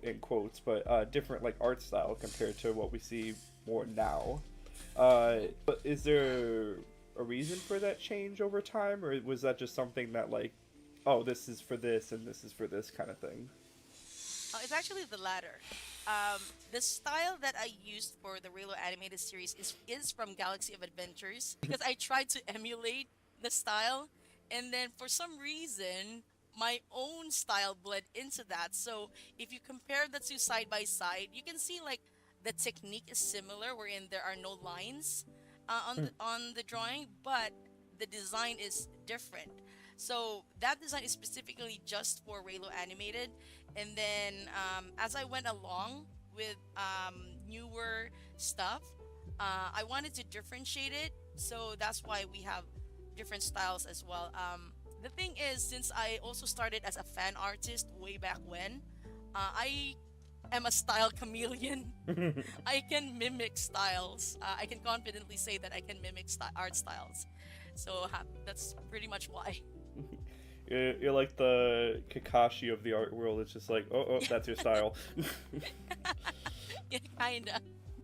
in quotes, but different like art style compared to what we see more now. But is there a reason for that change over time, or was that just something that like, oh, this is for this and this is for this kind of thing? It's actually the latter. The style that I used for the Relo animated series is from Galaxy of Adventures because I tried to emulate the style, and then for some reason my own style bled into that. So if you compare the two side by side, you can see like the technique is similar, wherein there are no lines on the drawing, but the design is different. So that design is specifically just for Raylo animated, and then as I went along with newer stuff, I wanted to differentiate it. So that's why we have different styles as well. The thing is, since I also started as a fan artist way back when, I am a style chameleon. I can mimic styles. I can confidently say that I can mimic art styles. So that's pretty much why. You're like the Kakashi of the art world. It's just like, oh, oh, that's your style. Yeah, kinda.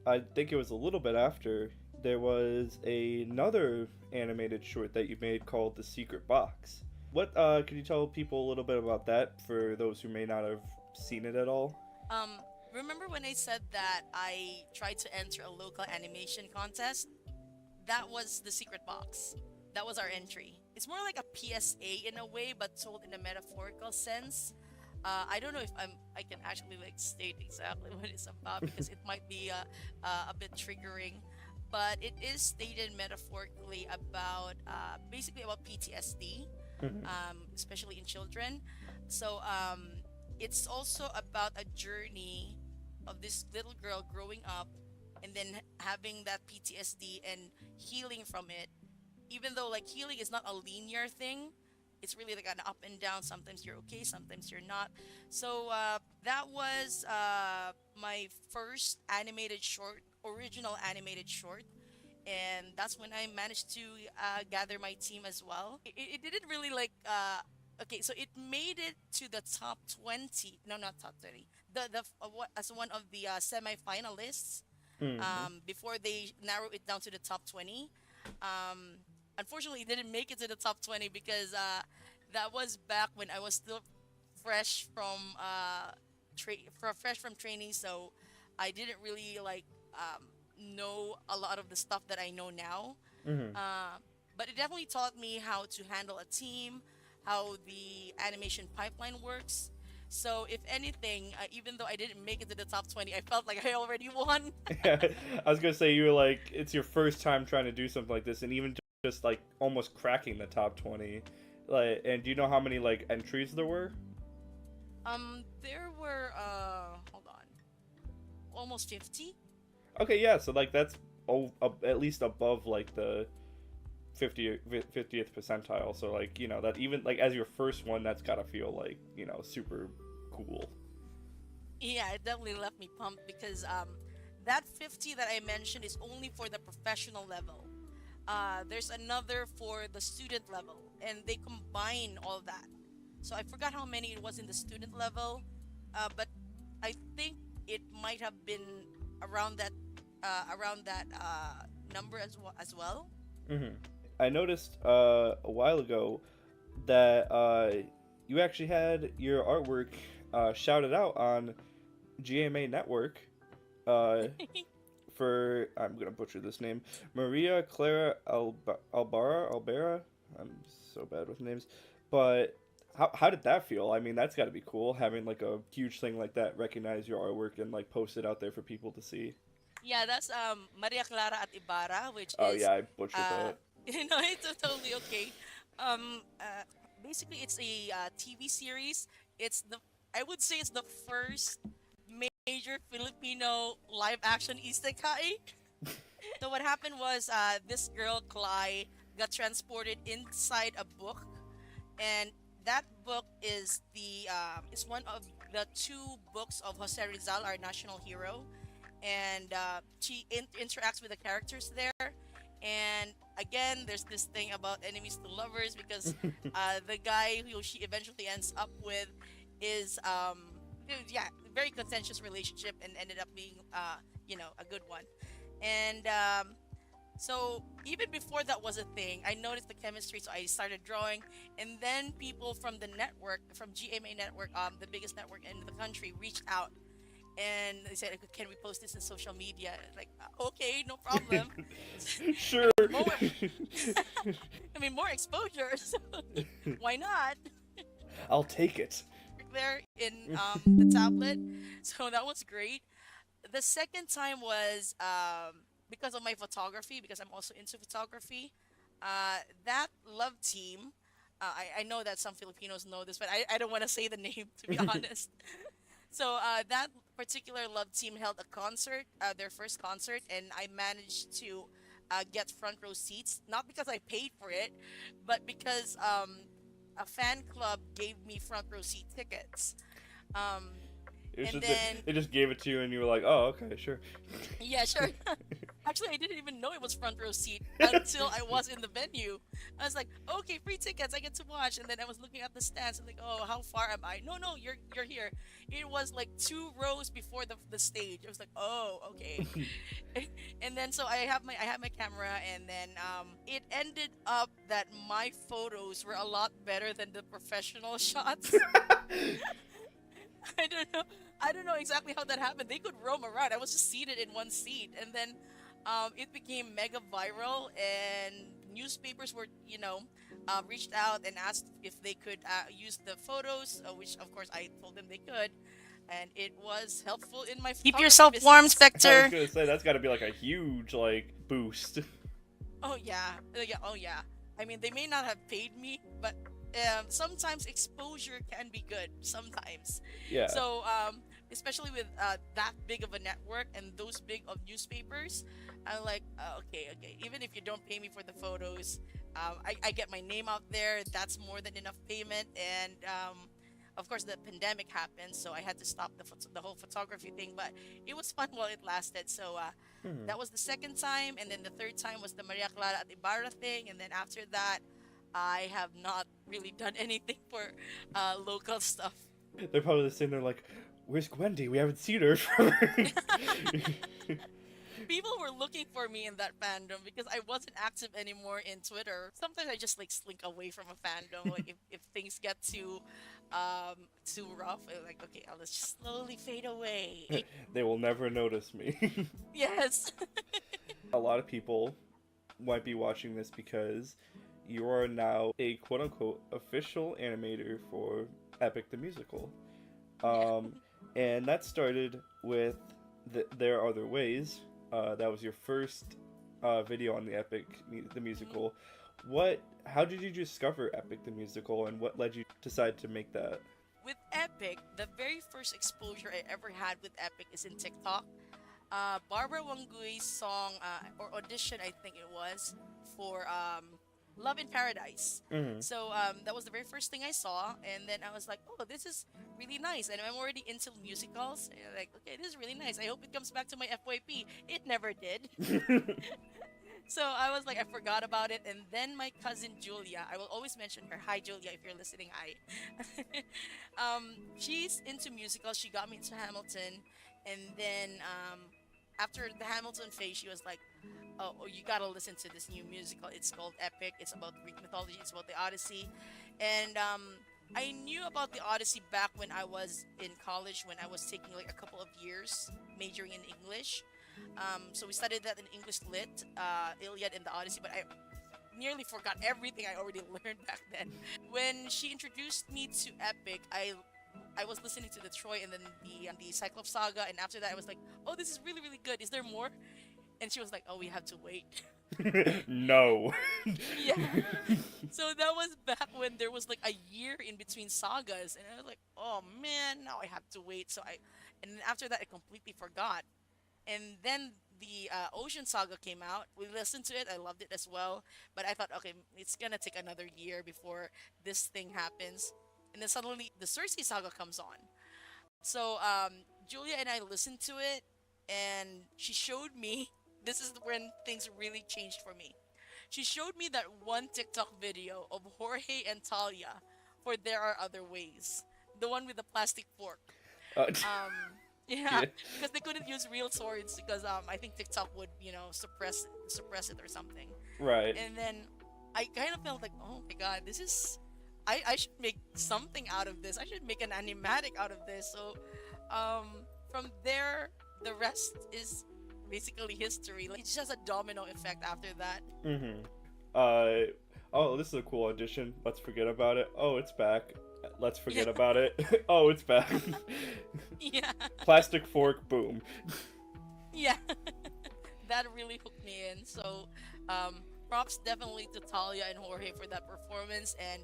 I think it was a little bit after there was another animated short that you made called The Secret Box. What can you tell people a little bit about that for those who may not have seen it at all? Um, Remember when I said that I tried to enter a local animation contest? That was the secret box. That was our entry. It's more like a PSA in a way, but told in a metaphorical sense. I don't know if I can actually like state exactly what it's about because it might be a bit triggering, but it is stated metaphorically about basically about PTSD, Mhm. especially in children. So it's also about a journey of this little girl growing up and then having that PTSD and healing from it. Even though like healing is not a linear thing, it's really like an up and down. Sometimes you're okay, sometimes you're not. So that was my first animated short, original animated short, and that's when I managed to gather my team as well. It didn't really like okay, so it made it to the top 20. No, not top 20. The what as one of the semi-finalists Mhm. before they narrow it down to the top 20. Um, Unfortunately, it didn't make it to the top 20 because that was back when I was still fresh from fresh from training, so I didn't really like know a lot of the stuff that I know now. Mhm. Uh, but it definitely taught me how to handle a team, how the animation pipeline works. So if anything, even though I didn't make it to the top 20, I felt like I already won. Yeah, I was gonna say you were like it's your first time trying to do something like this, and even just like almost cracking the top 20. Like, and do you know how many like entries there were? There were hold on, almost 50. Okay, yeah, so like that's at least above like the 50th percentile. So like that even like as your first one, that's gotta feel like super cool. Yeah, it definitely left me pumped because that 50 that I mentioned is only for the professional level. There's another for the student level, and they combine all that. So I forgot how many it was in the student level, but I think it might have been around that number as well. Hmm. I noticed a while ago that you actually had your artwork shouted out on GMA Network for I'm gonna butcher this name, Maria Clara Albera. I'm so bad with names, but how did that feel? I mean, that's got to be cool having like a huge thing like that recognize your artwork and like post it out there for people to see. Yeah, that's Maria Clara at Ibarra, which Oh is yeah, I butchered uh that. it's totally okay. Basically it's a TV series. It's the I would say it's the first major Filipino live action isekai. So what happened was this girl Cly got transported inside a book, and that book is one of the two books of Jose Rizal, our national hero, and she interacts with the characters there. And again, there's this thing about enemies to lovers because the guy who she eventually ends up with is yeah, very contentious relationship and ended up being a good one. And so even before that was a thing, I noticed the chemistry, so I started drawing, and then people from the network, from GMA Network, the biggest network in the country, reached out and they said, "Can we post this in social media?" Like, okay, no problem. Sure. more, I mean, more exposure. So why not? I'll take it. There in the tablet, so that was great. The second time was because of my photography, because I'm also into photography. That love team, I know that some Filipinos know this, but I don't want to say the name to be honest. So that particular love team held a concert, their first concert, and I managed to get front row seats. Not because I paid for it, but because a fan club gave me front row seat tickets. Um, It was and just then they just gave it to you and you were like, oh okay, sure. yeah, sure. Actually, I didn't even know it was front row seat until I was in the venue. I was like, okay, free tickets, I get to watch. And then I was looking at the stands and like, oh, how far am I? No, no, you're here. It was like 2 rows before the stage. I was like, oh, okay. And then so I had my camera, and then it ended up that my photos were a lot better than the professional shots. I don't know. I don't know exactly how that happened. They could roam around. I was just seated in one seat, and then it became mega viral, and newspapers were, reached out and asked if they could use the photos, which of course I told them they could, and it was helpful in my Keep photography yourself warm, business. I was Spectre. gonna say that's got to be like a huge like boost. Oh yeah, yeah, oh yeah. I mean, they may not have paid me, but sometimes exposure can be good. Sometimes. Yeah. So, especially with that big of a network and those big of newspapers, I'm like, okay, okay. Even if you don't pay me for the photos, I get my name out there. That's more than enough payment. And of course, the pandemic happened, so I had to stop the whole photography thing. But it was fun while it lasted. So Hmm. that was the second time, and then the third time was the Maria Clara at Ibarra thing, and then after that, I have not really done anything for local stuff. They're probably sitting there like, "Where's Gwendy? We haven't seen her." forever." People were looking for me in that fandom because I wasn't active anymore in Twitter. Sometimes I just like slink away from a fandom, like if things get too rough, I'm like, okay, I'll just slowly fade away. They will never notice me. Yes. A lot of people might be watching this because you are now a quote-unquote official animator for Epic the Musical. And that started with There Are Other Ways. That was your first video on the Epic the Musical. How did you discover Epic the Musical, and what led you to decide to make that? With Epic, the very first exposure I ever had with Epic is in TikTok. Barbara Wangui's song or audition, I think it was, for Love in Paradise. Mm-hmm. So that was the very first thing I saw, and then I was like, oh, this is really nice. And I'm already into musicals. And I'm like, okay, this is really nice. I hope it comes back to my FYP. It never did. So I was like, I forgot about it. And then my cousin Julia, I will always mention her. Hi, Julia, if you're listening, hi. She's into musicals. She got me into Hamilton. And then after the Hamilton phase, she was like, oh, you gotta listen to this new musical. It's called Epic. It's about Greek mythology. It's about the Odyssey. And I knew about the Odyssey back when I was in college, when I was taking like a couple of years majoring in English. So we studied that in English Lit, Iliad and the Odyssey, but I nearly forgot everything I already learned back then. When she introduced me to Epic, I was listening to the Troy and then the Cyclops Saga, and after that I was like, oh, this is really, really good. Is there more? And she was like, oh, we have to wait. No. Yeah. So that was back when there was like a year in between sagas, and I was like, oh man, now I have to wait. And then after that I completely forgot. And then the Ocean Saga came out. We listened to it. I loved it as well. But I thought, okay, it's gonna take another year before this thing happens. And then suddenly the Cersei Saga comes on. So Julia and I listened to it, and she showed me. This is when things really changed for me. She showed me that one TikTok video of Jorge and Talia for There Are Other Ways. The one with the plastic fork. Yeah, because they couldn't use real swords because I think TikTok would, suppress it or something. Right. And then I kind of felt like, oh my god, this is I should make something out of this. I should make an animatic out of this. So from there the rest is basically history. Like, it's just a domino effect after that. Oh, this is a cool audition. Let's forget about it. Oh, it's back. Let's forget about it. Oh, it's back. Yeah. Plastic fork, boom. Yeah. That really hooked me in. So props definitely to Talia and Jorge for that performance, and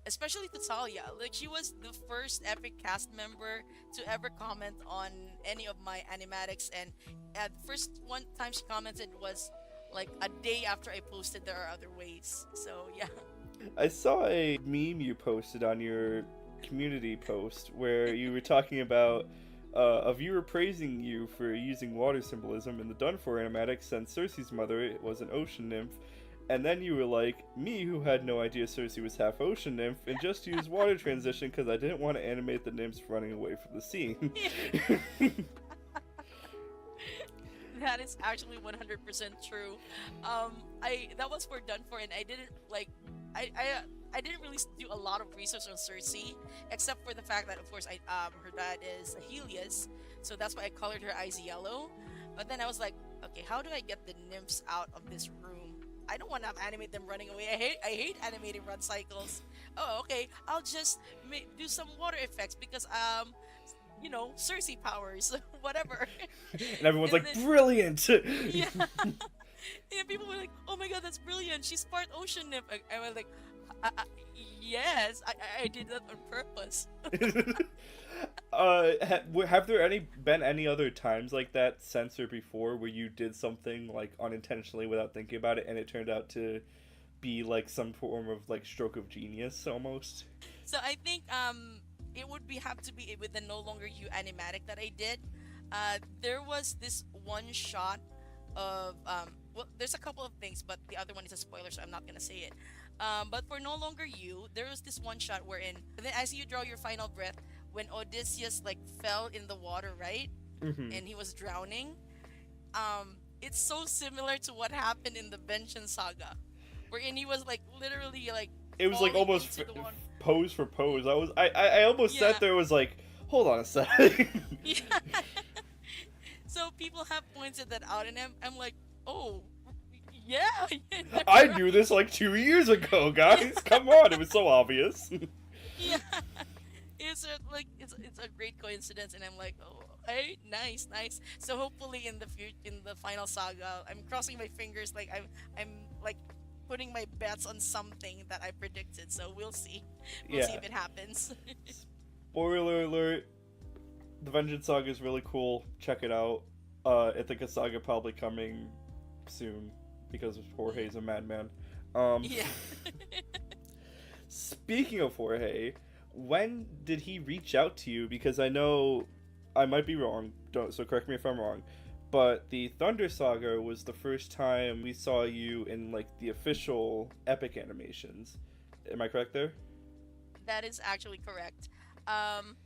especially to Talia. Like, she was the first Epic cast member to ever comment on any of my animatics, and at first one time she commented was like a day after I posted There Are Other Ways. So yeah. I saw a meme you posted on your community post where you were talking about a viewer praising you for using water symbolism in the Done For animatic, since Cersei's mother was an ocean nymph. And then you were like, me who had no idea Cersei was half ocean nymph and just used water transition because I didn't want to animate the nymphs running away from the scene. That is actually 100% true. That was for Done For, and I didn't I didn't really do a lot of research on Cersei, except for the fact that, of course, her dad is Helios, so that's why I colored her eyes yellow. But then I was like, okay, how do I get the nymphs out of this room? I don't want to animate them running away. I hate animating run cycles. Oh, okay, I'll just do some water effects because Cersei powers, whatever. And everyone's And like, then- brilliant! Yeah. And people were like, oh my god, that's brilliant. She's part ocean nymph. I was like, yes, I did that on purpose. Have there been any other times like that since or before where you did something like unintentionally without thinking about it and it turned out to be like some form of like stroke of genius almost? So I think it would have to be with the No Longer You animatic that I did. There was this one shot of well, there's a couple of things, but the other one is a spoiler, so I'm not gonna say it. But for No Longer You, there was this one shot wherein, then as you draw your final breath, when Odysseus like fell in the water, right, and he was drowning. It's so similar to what happened in the Vengeance Saga, wherein he was like literally like. It was like falling almost into the water. pose for pose. I almost sat there was like, hold on a sec. Yeah. So people have pointed that out, and I'm like, oh, Yeah, I knew this like 2 years ago, guys. Come on, it was so obvious. yeah. It's a great coincidence, and I'm like, oh, hey, nice, nice. So hopefully in the future, in the final saga, I'm crossing my fingers. Like I'm like putting my bets on something that I predicted. So we'll see. We'll see Yeah. if it happens. Spoiler alert: the Vengeance Saga is really cool. Check it out. I think a saga probably coming soon because Jorge's a madman. Um, Yeah. Speaking of Jorge, when did he reach out to you? Because I know I might be wrong. Don't so correct me if I'm wrong. But the Thunder Saga was the first time we saw you in like the official epic animations. Am I correct there? That is actually correct.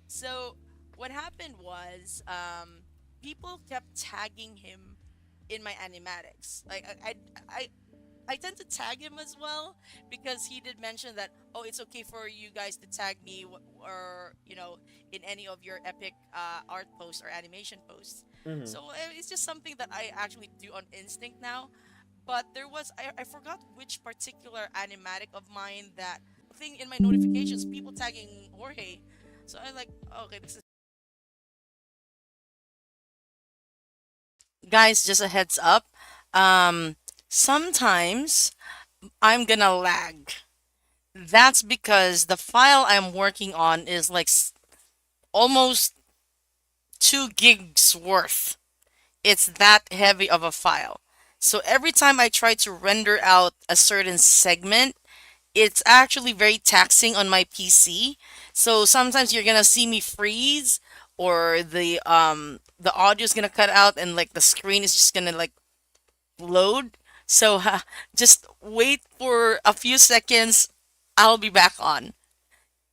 So what happened was, people kept tagging him in my animatics. Like I tend to tag him as well because he did mention that, oh, it's okay for you guys to tag me or in any of your epic art posts or animation posts. Mm-hmm. So it's just something that I actually do on instinct now. But there was I forgot which particular animatic of mine that thing in my notifications, people tagging Jorge. So I'm like, okay, this is guys, just a heads up. Sometimes I'm gonna lag. That's because the file I'm working on is like almost 2 gigs worth. It's that heavy of a file. So every time I try to render out a certain segment, it's actually very taxing on my PC. So sometimes you're gonna see me freeze, or the audio is gonna cut out, and like the screen is just gonna like load. So just wait for a few seconds. I'll be back on.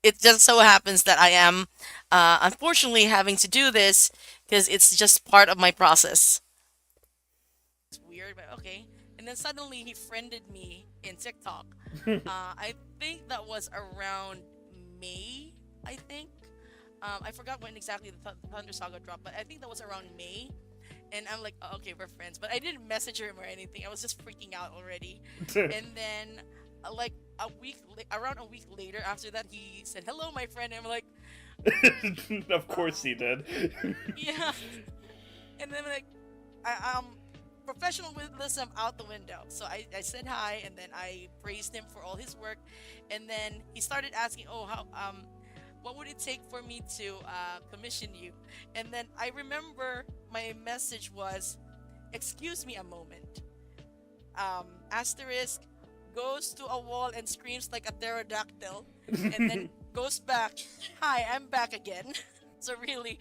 It just so happens that I am unfortunately having to do this because it's just part of my process. It's weird, but okay. And then suddenly he friended me in TikTok. I think that was around May. I think. I forgot when exactly the Thunder Saga dropped, but I think that was around May. And I'm like, oh, okay, we're friends. But I didn't message him or anything. I was just freaking out already. And then, like around a week later, after that, he said, "Hello, my friend." And I'm like, Of course he did. yeah. And then like, professionalism out the window. So I said hi, and then I praised him for all his work. And then he started asking, "Oh, how what would it take for me to commission you?" And then I remember my message was, "Excuse me a moment." Asterisk goes to a wall and screams like a pterodactyl, and then goes back. Hi, I'm back again. So really,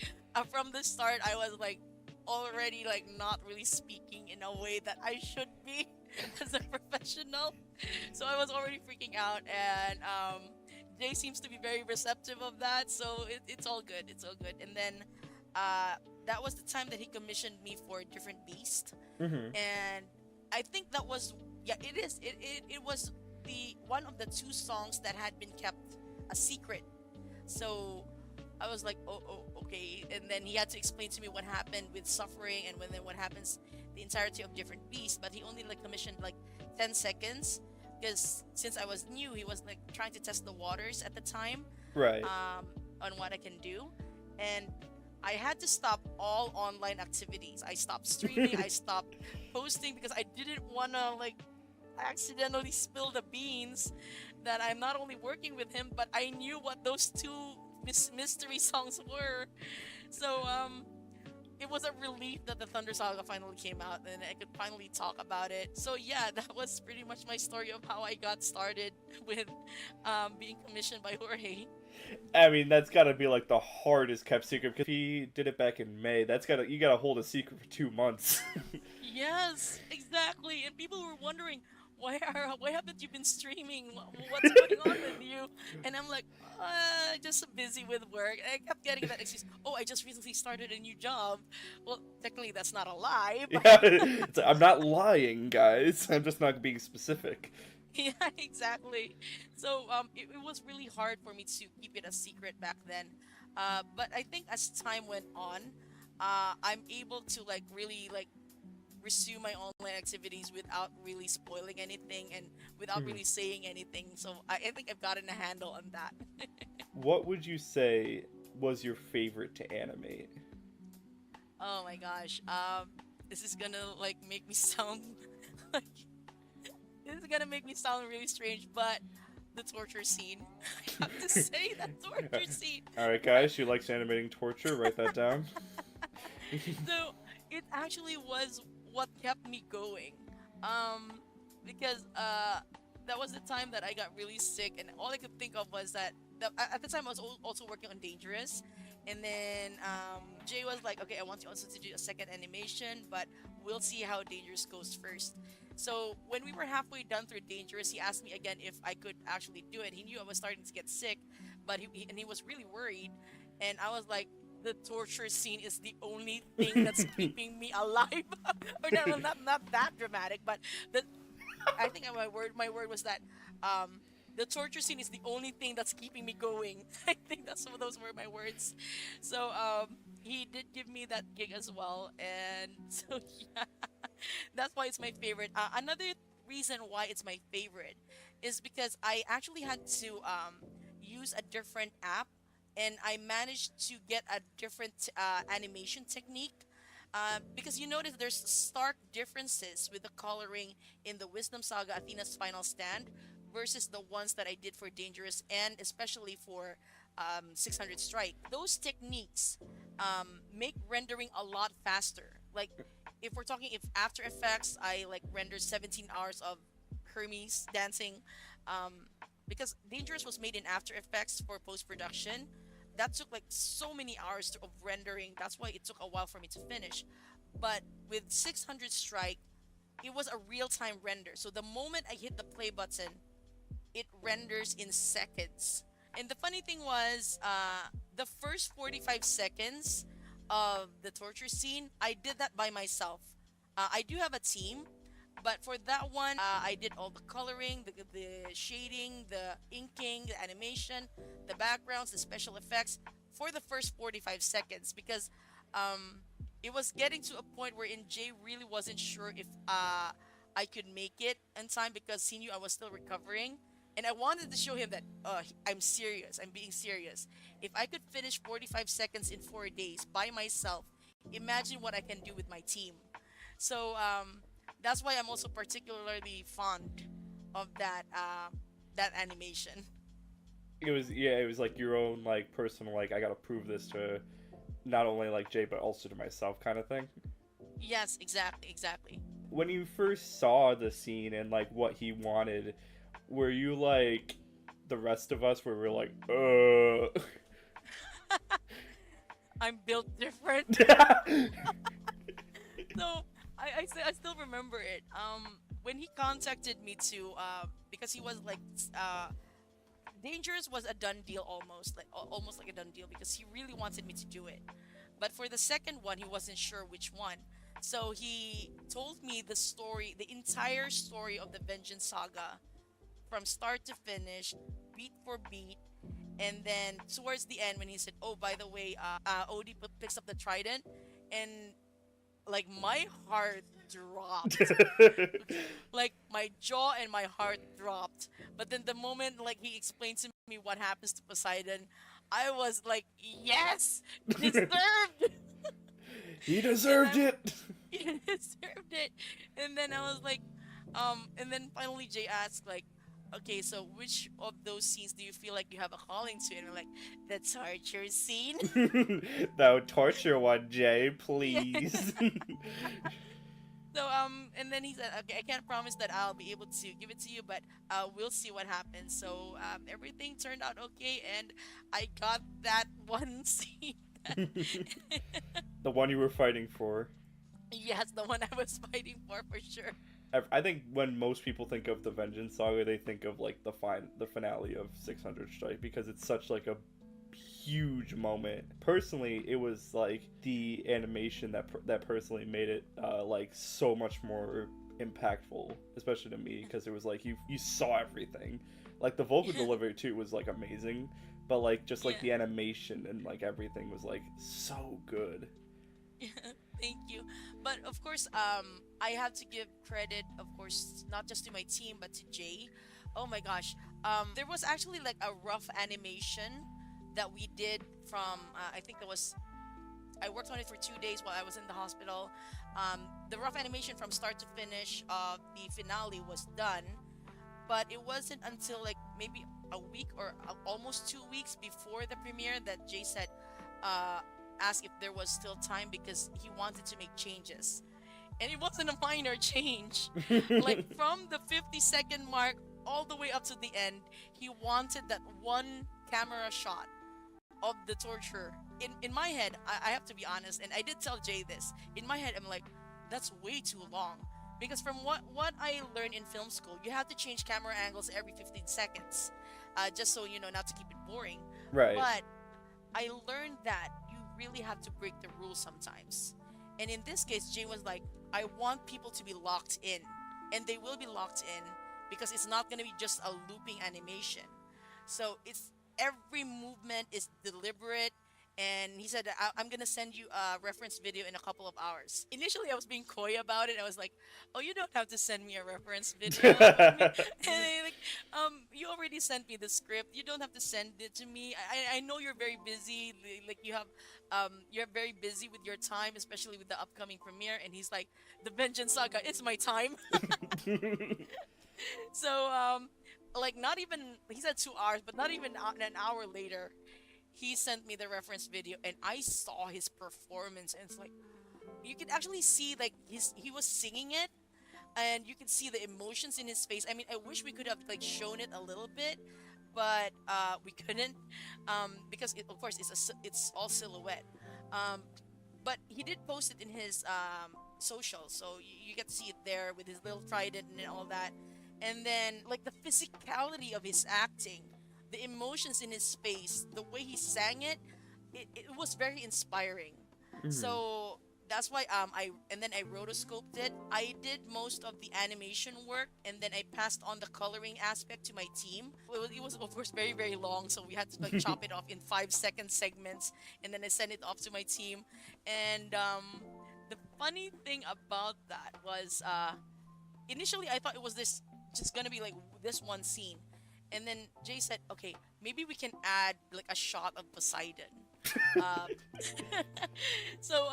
from the start, I was like already like not really speaking in a way that I should be as a professional. So I was already freaking out, and Jay seems to be very receptive of that. So it's all good. It's all good. And then uh, that was the time that he commissioned me for Different Beast, Mm-hmm. and I think that was, yeah, it is. It was the one of the two songs that had been kept a secret. So I was like, oh, okay. And then he had to explain to me what happened with Suffering, and then what happens the entirety of Different Beast. But he only like commissioned like 10 seconds because since I was new, he was like trying to test the waters at the time, Right. on what I can do, and I had to stop all online activities. I stopped streaming. I stopped posting because I didn't wanna like accidentally spill the beans that I'm not only working with him, but I knew what those two mystery songs were. So it was a relief that the Thunder Saga finally came out and I could finally talk about it. So yeah, that was pretty much my story of how I got started with being commissioned by Jorge. I mean, that's gotta be like the hardest kept secret because he did it back in May. That's gotta you gotta hold a secret for 2 months. Yes, exactly. And people were wondering, why haven't you been streaming? What's going on with you? And I'm like, just busy with work. And I kept getting that excuse. Oh, I just recently started a new job. Well, technically that's not a lie, but Yeah, I'm not lying, guys. I'm just not being specific. yeah, exactly. So it was really hard for me to keep it a secret back then. But I think as time went on, I'm able to like really like resume my online activities without really spoiling anything and without really saying anything. So I think I've gotten a handle on that. What would you say was your favorite to animate? Oh my gosh. This is gonna like make me sound like this is gonna make me sound really strange, but the torture scene. I have to say that torture scene. All right, guys, she likes animating torture. Write that down. So it actually was what kept me going. Because that was the time that I got really sick, and all I could think of was that at the time I was also working on Dangerous, and then Jay was like, "Okay, I want you also to do a second animation, but we'll see how Dangerous goes first." So when we were halfway done through Dangerous, he asked me again if I could actually do it. He knew I was starting to get sick, but he was really worried, and I was like, the torture scene is the only thing that's keeping me alive. Or no, well, not that dramatic, but the I think my word was that the torture scene is the only thing that's keeping me going. I think that's some of those were my words. So he did give me that gig as well, and so yeah, that's why it's my favorite. Another reason why it's my favorite is because I actually had to use a different app, and I managed to get a different animation technique. Because you notice there's stark differences with the coloring in the Wisdom Saga Athena's Final Stand versus the ones that I did for Dangerous and especially for 600 Strike. Those techniques make rendering a lot faster. Like if we're talking if After Effects, I like render 17 hours of Hermes dancing. Um, because Dangerous was made in After Effects for post production. That took like so many hours of rendering. That's why it took a while for me to finish. But with 600 Strike, it was a real time render. So the moment I hit the play button, it renders in seconds. And the funny thing was, the first 45 seconds of the torture scene, I did that by myself. I do have a team, but for that one, I did all the coloring, the shading, the inking, the animation, the backgrounds, the special effects for the first 45 seconds because um, it was getting to a point where Jay really wasn't sure if I could make it in time because he knew I was still recovering. And I wanted to show him that I'm serious. I'm being serious. If I could finish 45 seconds in 4 days by myself, imagine what I can do with my team. So that's why I'm also particularly fond of that animation. It was like your own like personal like I gotta prove this to not only like Jay but also to myself kind of thing. Yes, exactly, exactly. When you first saw the scene and like what he wanted, were you like the rest of us where we're like, I'm built different. So I still remember it. When he contacted me to because he was like Dangerous was a done deal almost almost like a done deal because he really wanted me to do it. But for the second one, he wasn't sure which one. So he told me the story, the entire story of the Vengeance Saga from start to finish, beat for beat. And then towards the end, when he said, "Oh, by the way, Odie picks up the trident," and like my heart dropped, like my jaw and my heart dropped. But then the moment like he explained to me what happens to Poseidon, I was like, "Yes, deserved." He And deserved it. he deserved it. And then I was like, and then finally Jay asked like, okay, so which of those scenes do you feel like you have a calling to? And I'm like, the torture scene. That torture one, Jay, Yeah. please. So and then he said, okay, I can't promise that I'll be able to give it to you, but we'll see what happens. So everything turned out okay, and I got that one scene. The one you were fighting for. Yes, the one I was fighting for sure. I think when most people think of the Vengeance Saga, they think of like the finale of 600 Strike because it's such like a huge moment. Personally, it was like the animation that personally made it like so much more impactful, especially to me because it was like you saw everything. Like the vocal delivery too was like amazing, but like just like the animation and like everything was like so good. Thank you. But of course, I have to give credit, of course, not just to my team, but to Jay. Oh my gosh. There was actually like a rough animation that we did from, I think that was, I worked on it for 2 days while I was in the hospital. The rough animation from start to finish of the finale was done, but it wasn't until like maybe a week or almost 2 weeks before the premiere that Jay said, uh, asked if there was still time because he wanted to make changes. And it wasn't a minor change. Like from the 50-second mark all the way up to the end, he wanted that one camera shot of the torture. In my head, I have to be honest, and I did tell Jay this. In my head, I'm like, that's way too long. Because from what I learned in film school, you have to change camera angles every 15 seconds, just so you know not to keep it boring. Right. But I learned that you really have to break the rules sometimes. And in this case, Jay was like, I want people to be locked in. And they will be locked in because it's not going to be just a looping animation. So it's every movement is deliberate. And he said, I'm going to send you a reference video in a couple of hours. Initially, I was being coy about it. I was like, oh, you don't have to send me a reference video. And like, you already sent me the script. You don't have to send it to me. I know you're very busy. Like you have, you're very busy with your time, especially with the upcoming premiere. And he's like, the Vengeance Saga, it's my time. So, like not even, he said 2 hours, but not even an hour later, he sent me the reference video and I saw his performance and it's like you could actually see like he was singing it and you could see the emotions in his face. I mean, I wish we could have like shown it a little bit, but we couldn't because of course it's all silhouette. Um, but he did post it in his social, so you get to see it there with his little trident and all that. And then like the physicality of his acting, the emotions in his face, the way he sang it, it was very inspiring. So that's why I rotoscoped it. I did most of the animation work and then I passed on the coloring aspect to my team. It was of course very very long, so we had to like chop it off in 5 second segments and then I sent it off to my team. And the funny thing about that was initially I thought it was this just gonna be like this one scene. And then Jay said, okay, maybe we can add like a shot of Poseidon. Um, so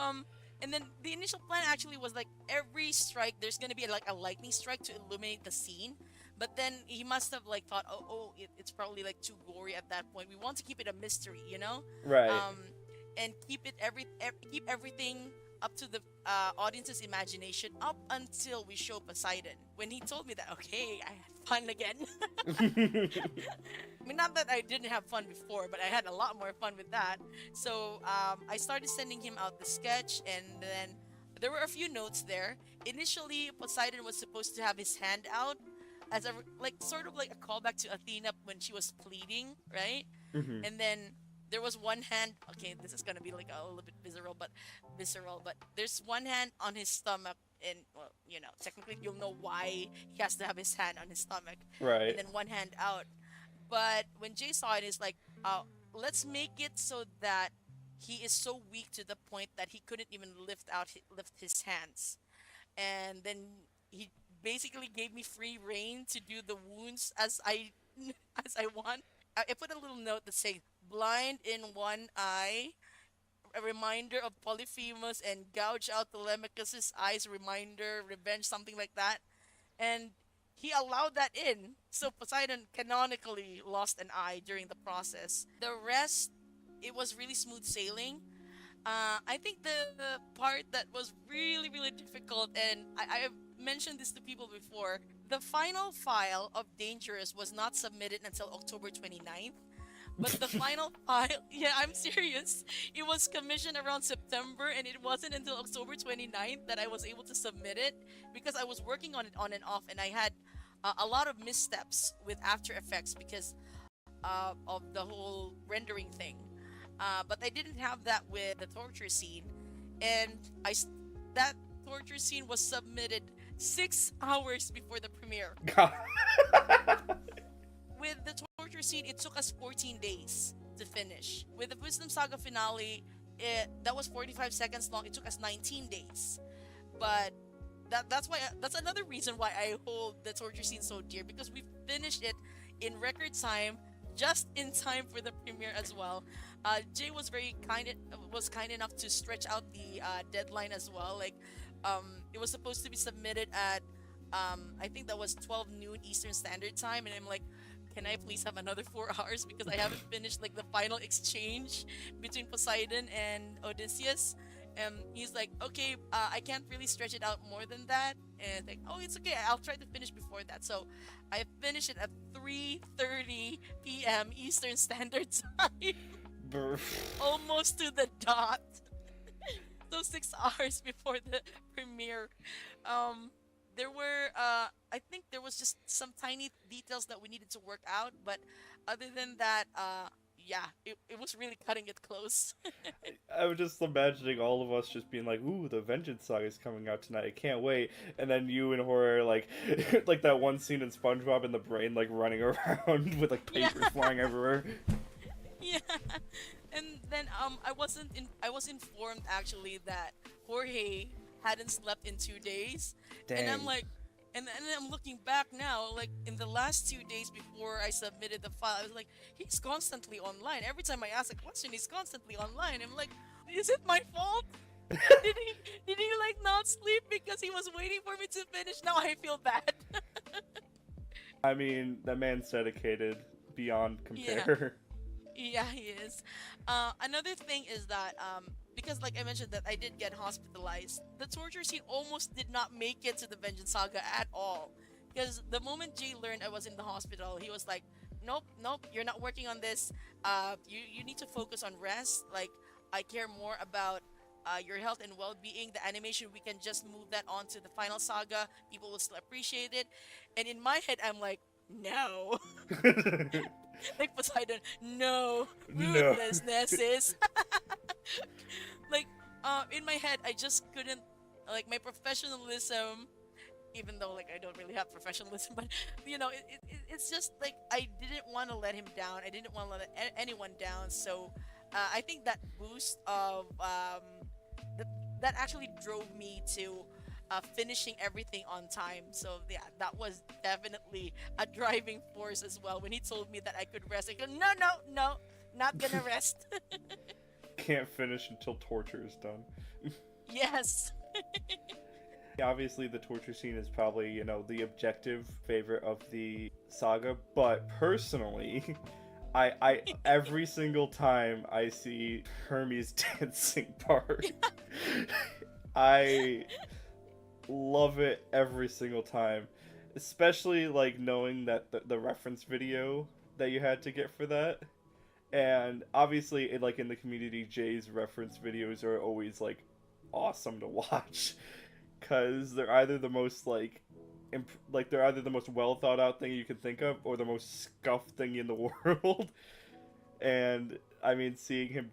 and then the initial plan actually was like every strike there's gonna be like a lightning strike to illuminate the scene. But then he must have like thought, it's probably like too gory at that point. We want to keep it a mystery, you know? Right. And keep it keep everything up to the audience's imagination up until we show Poseidon. When he told me that, okay, I had fun again. I mean, not that I didn't have fun before, but I had a lot more fun with that. So I started sending him out the sketch, and then there were a few notes there. Initially, Poseidon was supposed to have his hand out as a like sort of like a callback to Athena when she was pleading, right? And then there was one hand. Okay, this is gonna be like a little bit visceral, but there's one hand on his stomach, and well, you know, technically you'll know why he has to have his hand on his stomach, Right. and then one hand out. But when Jay saw it, it's like, let's make it so that he is so weak to the point that he couldn't even lift his hands, and then he basically gave me free reign to do the wounds as I as I want. I put a little note that says blind in one eye, a reminder of Polyphemus, and gouge out Telemachus's eyes, reminder, revenge, something like that. And he allowed that in, so Poseidon canonically lost an eye during the process. The rest, it was really smooth sailing. I think the part that was really, really difficult, and I've mentioned this to people before, the final file of Dangerous was not submitted until October 29th. But the final file, yeah, I'm serious. It was commissioned around September, and it wasn't until October 29th that I was able to submit it because I was working on it on and off, and I had a lot of missteps with After Effects because of the whole rendering thing. But I didn't have that with the torture scene, and that torture scene was submitted 6 hours before the premiere. God. With the torture scene, it took us 14 days to finish. With the Wisdom Saga finale, that was 45 seconds long. It took us 19 days. But that's another reason why I hold the torture scene so dear, because we finished it in record time, just in time for the premiere as well. Jay was was kind enough to stretch out the deadline as well. Like, it was supposed to be submitted at I think that was 12 noon Eastern Standard Time, and I'm like, can I please have another 4 hours because I haven't finished like the final exchange between Poseidon and Odysseus. And he's like, okay, I can't really stretch it out more than that. And like, oh, it's okay. I'll try to finish before that. So I finished it at 3:30 p.m. Eastern Standard Time, Brr. almost to the dot. So 6 hours before the premiere. Um, there were, I think there was just some tiny details that we needed to work out, but other than that, yeah, it was really cutting it close. I was just imagining all of us just being like, "Ooh, the Vengeance Saga is coming out tonight. I can't wait." And then you and Horror like, like that one scene in SpongeBob in the brain, like running around with like Yeah. papers flying everywhere. Yeah. And then I was informed actually that Jorge hadn't slept in 2 days. And I'm Dang. like, and then I'm looking back now, like in the last 2 days before I submitted the file, I was like, he's constantly online. Every time I ask a question, he's constantly online. I'm like, is it my fault? Did he like not sleep because he was waiting for me to finish? Now I feel bad. I mean, that man's dedicated beyond Yeah. compare. Yeah, he is. Another thing is that because like I mentioned that I did get hospitalized, the torture scene almost did not make it to the Vengeance Saga at all. Because the moment Jay learned I was in the hospital, he was like, "Nope, nope, you're not working on this. You need to focus on rest. Like, I care more about your health and well-being. The animation, we can just move that on to the final saga. People will still appreciate it." And in my head, I'm like, "No." Like Poseidon, no, No. ruthlessness is like in my head I just couldn't, like, my professionalism, even though like I don't really have professionalism, but it's just like I didn't want to let him down. I didn't want to let anyone down. So I think that boost of that that actually drove me to finishing everything on time. So yeah, that was definitely a driving force as well. When he told me that I could rest, I go, no, no, no, not gonna rest. Can't finish until torture is done. Yes. Obviously, the torture scene is probably, the objective favorite of the saga, but personally, I every single time I see Hermes dancing part, I love it every single time. Especially, like, knowing that the reference video that you had to get for that. And obviously, like, in the community, Jay's reference videos are always, like, awesome to watch. Because they're either the most, like, they're either the most well thought out thing you can think of, or the most scuffed thing in the world. And I mean, seeing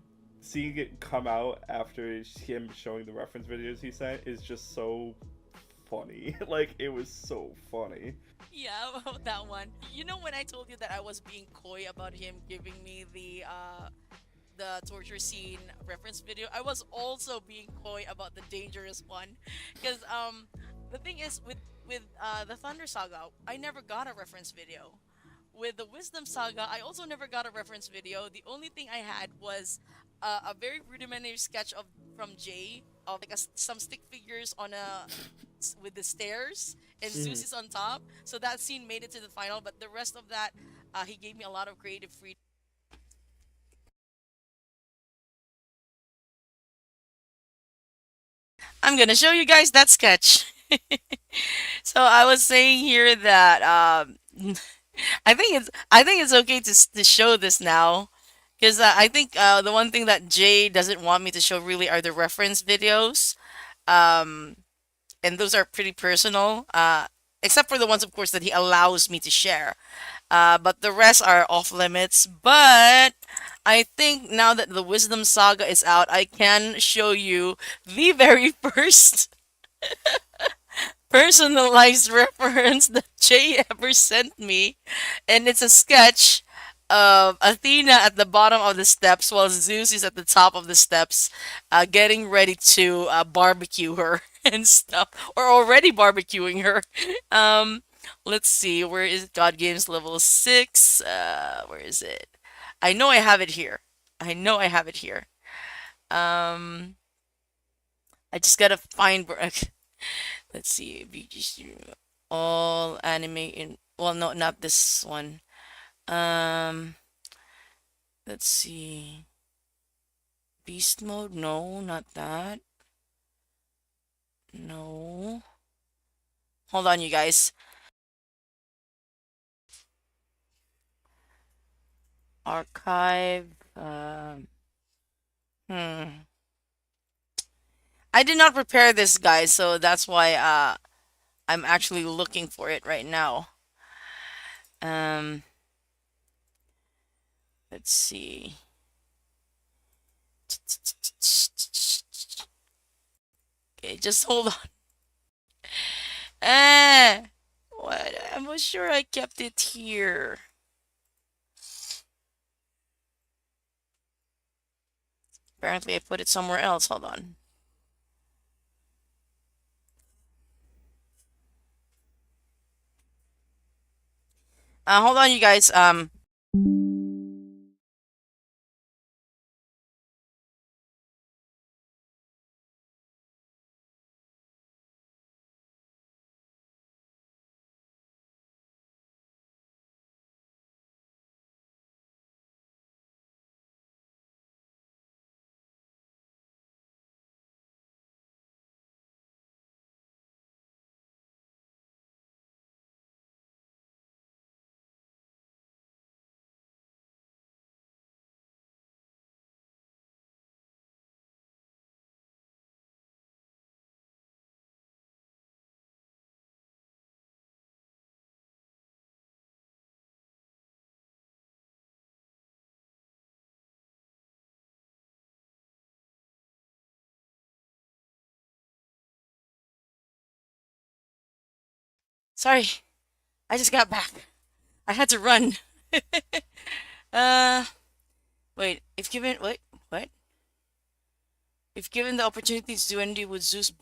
it come out after him showing the reference videos he sent is just so funny. Like, it was so funny. Yeah, about that one. You know when I told you that I was being coy about him giving me the torture scene reference video, I was also being coy about the dangerous one, because the thing is with the Thunder Saga, I never got a reference video. With the Wisdom Saga, I also never got a reference video. The only thing I had was a very rudimentary sketch of from Jay of like some stick figures on a with the stairs and Zeus is on top. So that scene made it to the final, but the rest of that, he gave me a lot of creative freedom. I'm gonna show you guys that sketch. So I was saying here that I think it's okay to show this now, because I think the one thing that Jay doesn't want me to show really are the reference videos, um, and those are pretty personal. Except for the ones, of course, that he allows me to share. But the rest are off limits. But I think now that the Wisdom Saga is out, I can show you the very first personalized reference that Jay ever sent me, and it's a sketch of Athena at the bottom of the steps while Zeus is at the top of the steps, getting ready to barbecue her and stuff, or already barbecuing her. Um, let's see, where is God Games level 6? Where is it? I know I have it here. I know I have it here. Um, I just gotta find where. Let's see, all anime in. Well, no, not this one. Um, let's see. Beast mode? No, not that. No. Hold on, you guys. Archive. Hmm. I did not prepare this, guys, so that's why I'm actually looking for it right now. Um, let's see. Okay, just hold on. What? I'm sure I kept it here. Apparently, I put it somewhere else. Hold on. Hold on, you guys. Sorry, I just got back. I had to run. uh, wait. If given, wait, what? If given the opportunity to do anything with Zeus,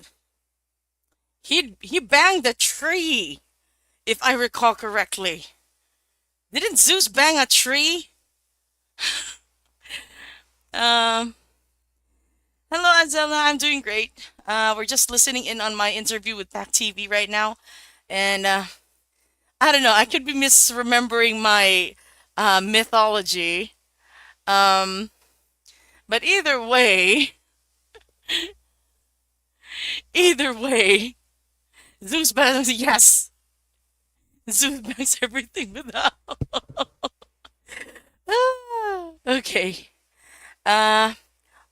he banged a tree, if I recall correctly. Didn't Zeus bang a tree? Um, hello, Azela. I'm doing great. We're just listening in on my interview with Pac TV right now, and I don't know. I could be misremembering my mythology. Um, but either way, Zeus bangs. Yes, Zeus bangs everything without. Okay. Uh,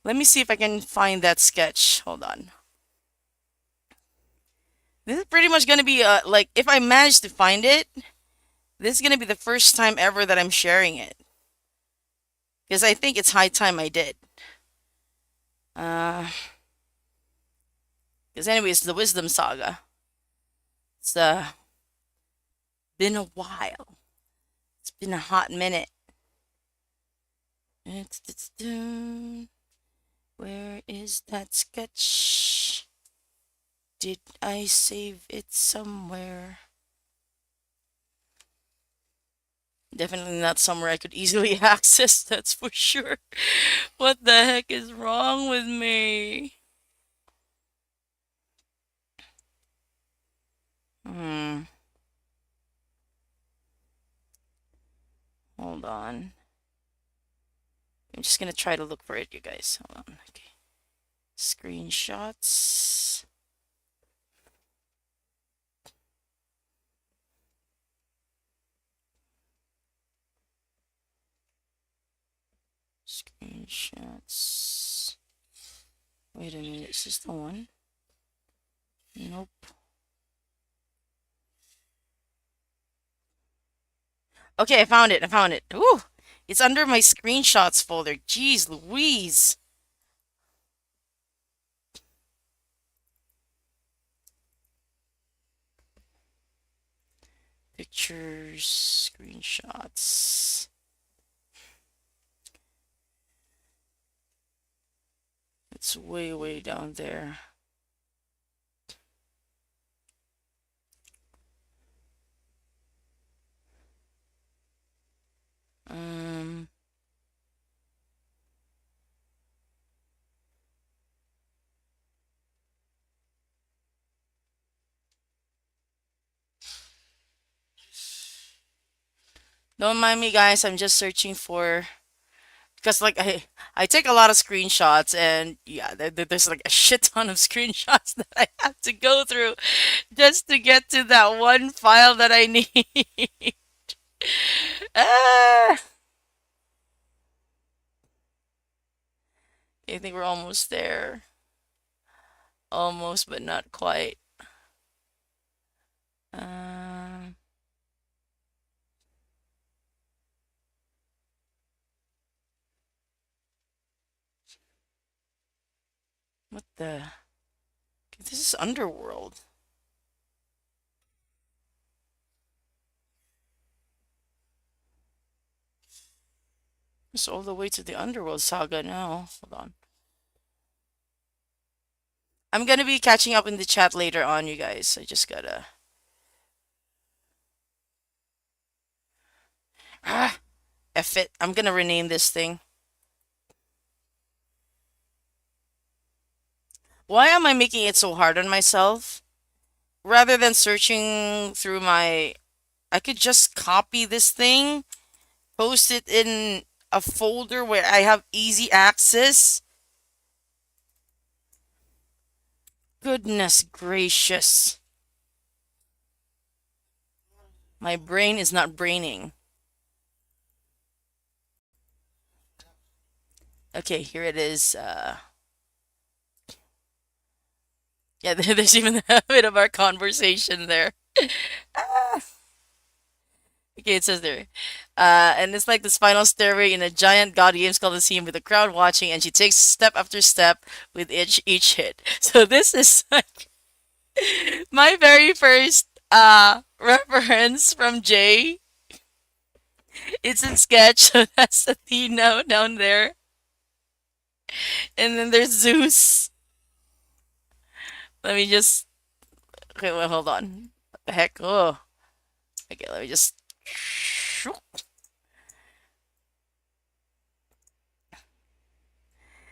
let me see if I can find that sketch. Hold on. This is pretty much gonna be like if I manage to find it, this is gonna be the first time ever that I'm sharing it because I think it's high time I did. Uh, because anyways, the Wisdom Saga. It's been a while. It's been a hot minute. Where is that sketch? Did I save it somewhere? Definitely not somewhere I could easily access, that's for sure. What the heck is wrong with me? Hmm. Hold on. I'm just gonna try to look for it, you guys. Hold on. Okay. Screenshots. Screenshots. Wait a minute, is this the one? Nope. Okay, I found it. I found it. Ooh, it's under my screenshots folder. Jeez Louise. Pictures, screenshots. It's way, way down there. Um, don't mind me, guys. I'm just searching for because like I take a lot of screenshots and yeah, there's like a shit ton of screenshots that I have to go through just to get to that one file that I need. ah, I think we're almost there. Almost, but not quite. Um, what the? This is Underworld. It's all the way to the Underworld saga now. Hold on. I'm gonna be catching up in the chat later on, you guys. I just gotta. Ah, F it. I'm gonna rename this thing. Why am I making it so hard on myself? Rather than searching through my. I could just copy this thing, post it in a folder where I have easy access. Goodness gracious. My brain is not braining. Okay, here it is. Yeah, there's even a bit of our conversation there. Ah, okay, it says there. And it's like this final stairway in a giant God Games Coliseum with a crowd watching, and she takes step after step with each hit. So this is like my very first reference from Jay. It's in sketch, so that's Athena down there. And then there's Zeus. Let me just okay, well hold on. What the heck? Oh. Okay, let me just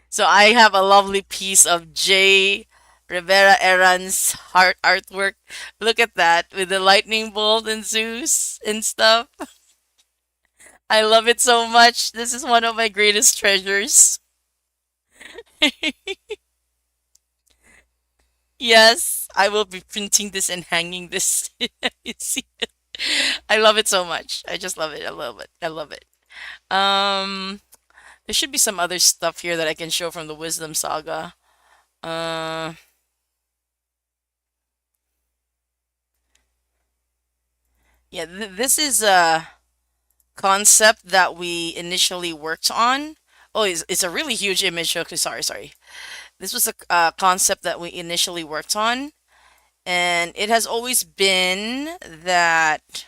so I have a lovely piece of J. Rivera-Herrans heart artwork. Look at that with the lightning bolt and Zeus and stuff. I love it so much. This is one of my greatest treasures. Yes, I will be printing this and hanging this. You see it? I love it so much. I just love it. I love it. I love it. Um, there should be some other stuff here that I can show from the Wisdom Saga. Uh, yeah, this is a concept that we initially worked on. Oh, it's a really huge image. Okay, sorry. This was a concept that we initially worked on, and it has always been that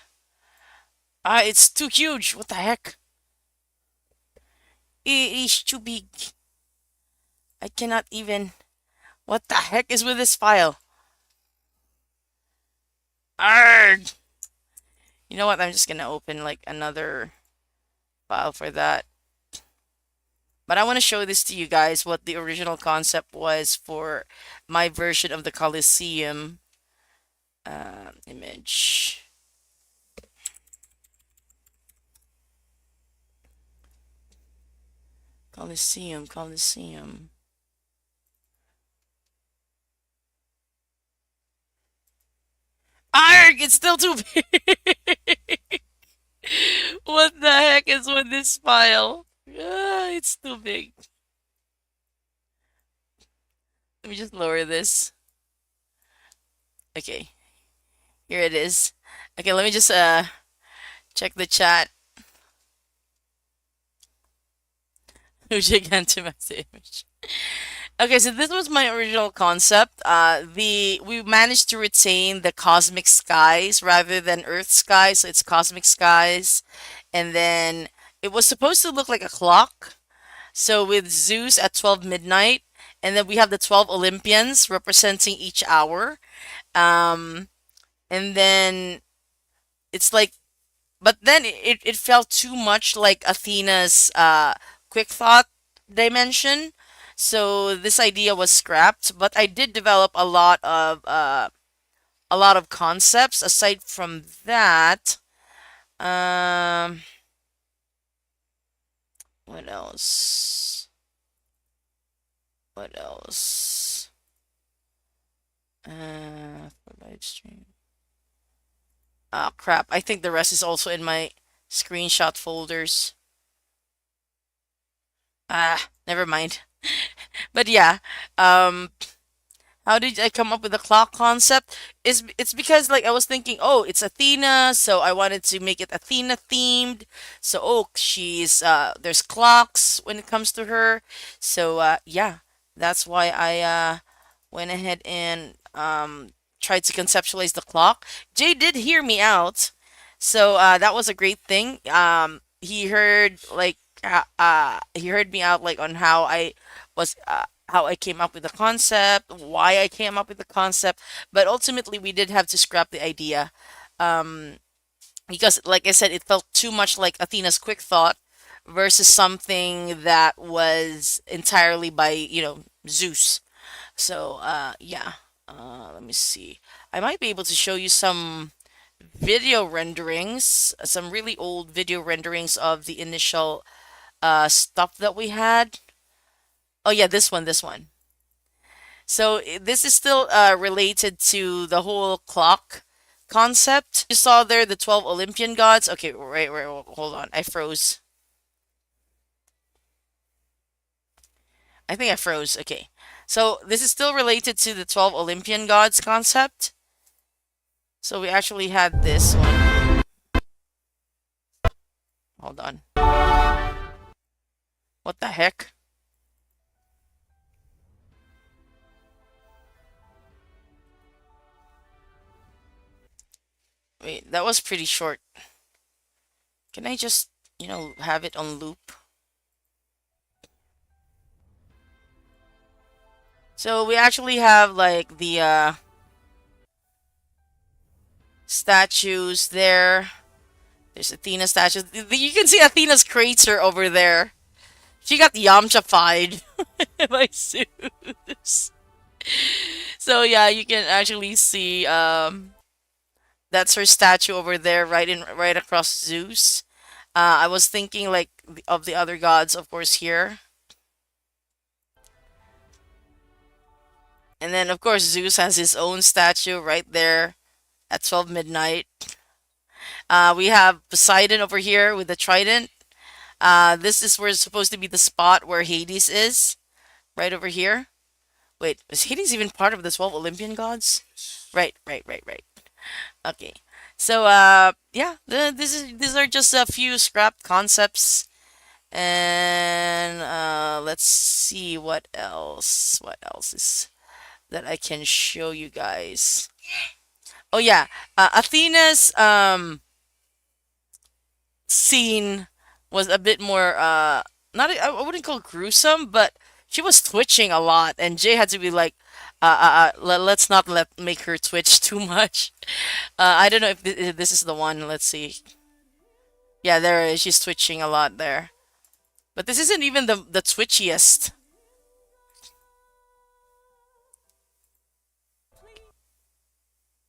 it's too huge. What the heck? It is too big. I cannot even. What the heck is with this file? Arg! You know what? I'm just gonna open like another file for that. But I want to show this to you guys what the original concept was for my version of the Coliseum image. Coliseum. Arg! It's still too big! What the heck is with this file? It's too big. Let me just lower this. Okay. Here it is. Okay, let me just check the chat. Gigantimax image. Okay, so this was my original concept. We managed to retain the cosmic skies rather than Earth skies, so it's cosmic skies. And then it was supposed to look like a clock. So with Zeus at 12 midnight, and then we have the 12 Olympians representing each hour. Um, and then it's like, but then it felt too much like Athena's quick thought dimension. So this idea was scrapped, but I did develop a lot of concepts aside from that. Um, what else? What else? For live stream. Ah, crap. I think the rest is also in my screenshot folders. Ah, never mind. But yeah, um, how did I come up with the clock concept? It's because like I was thinking, oh, it's Athena, so I wanted to make it Athena themed. So oh, she's there's clocks when it comes to her. So yeah, that's why I went ahead and tried to conceptualize the clock. Jay did hear me out, so that was a great thing. He heard like he heard me out like on was how I came up with the concept, why I came up with the concept, but ultimately we did have to scrap the idea um, because, like I said, it felt too much like Athena's quick thought versus something that was entirely by Zeus. So yeah, let me see. I might be able to show you some video renderings, some really old video renderings of the initial stuff that we had. Oh yeah, this one. So this is still related to the whole clock concept. You saw there the 12 Olympian gods. Okay, hold on. I froze. I think I froze. Okay. So this is still related to the 12 Olympian gods concept. So we actually had this one. Hold on. What the heck? Wait, that was pretty short. Can I just, have it on loop? So we actually have like the statues there. There's Athena statues. You can see Athena's crater over there. She got Yamcha-fied by Zeus. So yeah, you can actually see that's her statue over there, right across Zeus. I was thinking like of the other gods, of course, here, and then of course Zeus has his own statue right there at 12 midnight. We have Poseidon over here with the trident. This is where it's supposed to be the spot where Hades is, right over here. Wait, is Hades even part of the 12 Olympian gods? Right. Okay. So, yeah, these are just a few scrapped concepts, and let's see what else. What else is that I can show you guys? Oh yeah, Athena's scene was a bit more not I wouldn't call it gruesome, but she was twitching a lot, and Jay had to be like, let's not make her twitch too much. I don't know if this is the one. Let's see. Yeah, there is. She's twitching a lot there. But this isn't even the twitchiest.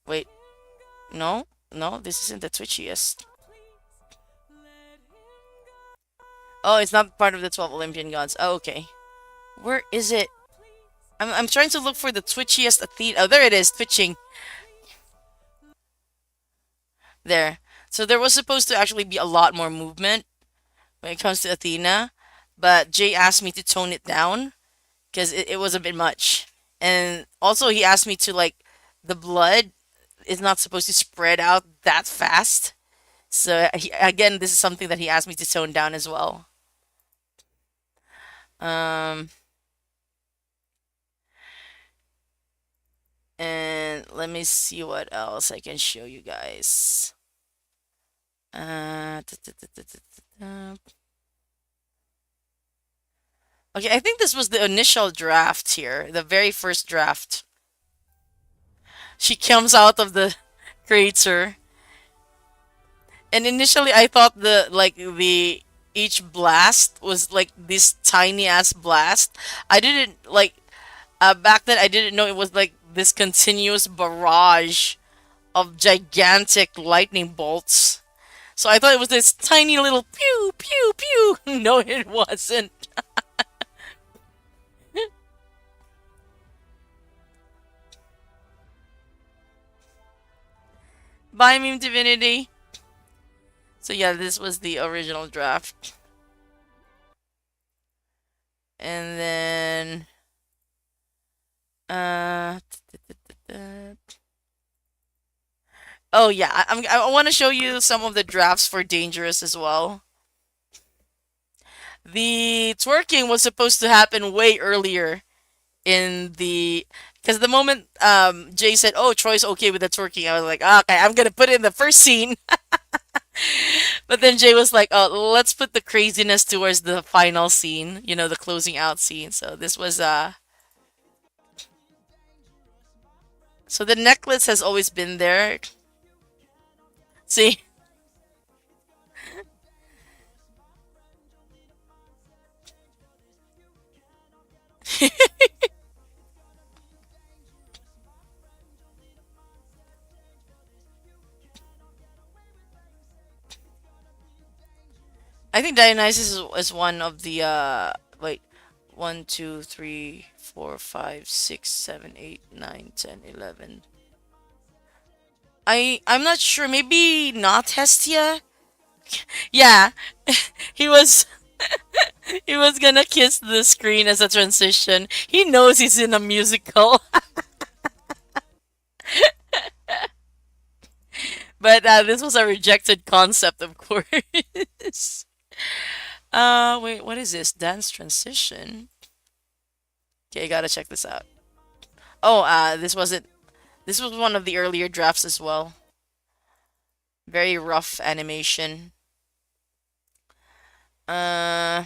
Wait, no, this isn't the twitchiest. Oh, it's not part of the 12 Olympian gods. Oh, okay. Where is it? I'm trying to look for the twitchiest Athena. Oh, there it is, twitching. There. So there was supposed to actually be a lot more movement when it comes to Athena, but Jay asked me to tone it down because it was a bit much. And also he asked me to like the blood is not supposed to spread out that fast. So again, this is something that he asked me to tone down as well. Um, and let me see what else I can show you guys. Uh, Okay, I think this was the initial draft here, the very first draft. She comes out of the crater, and initially I thought the each blast was like this tiny ass blast. I didn't like back then. I didn't know it was like this continuous barrage of gigantic lightning bolts. So I thought it was this tiny little pew pew pew. No, it wasn't. Bye, Meme Divinity. So yeah, this was the original draft. And then uh oh yeah, I want to show you some of the drafts for Dangerous as well. The twerking was supposed to happen way earlier in the because the moment Jay said, "Oh, Troy's okay with the twerking," I was like, "Ah, "Okay, I'm gonna put it in the first scene." But then Jay was like, "Oh, let's put the craziness towards the final scene, the closing out scene." So this was so the necklace has always been there. See, I think Dionysus is one of the wait, 1, 2, 3, 4, 5, 6, 7, 8, 9, 10, 11. I'm not sure. Maybe not Hestia. Yeah, he was he was gonna kiss the screen as a transition. He knows he's in a musical, but this was a rejected concept, of course. Wait, what is this? Dance transition? Okay, gotta check this out. Oh, this wasn't. This was one of the earlier drafts as well. Very rough animation. Uh,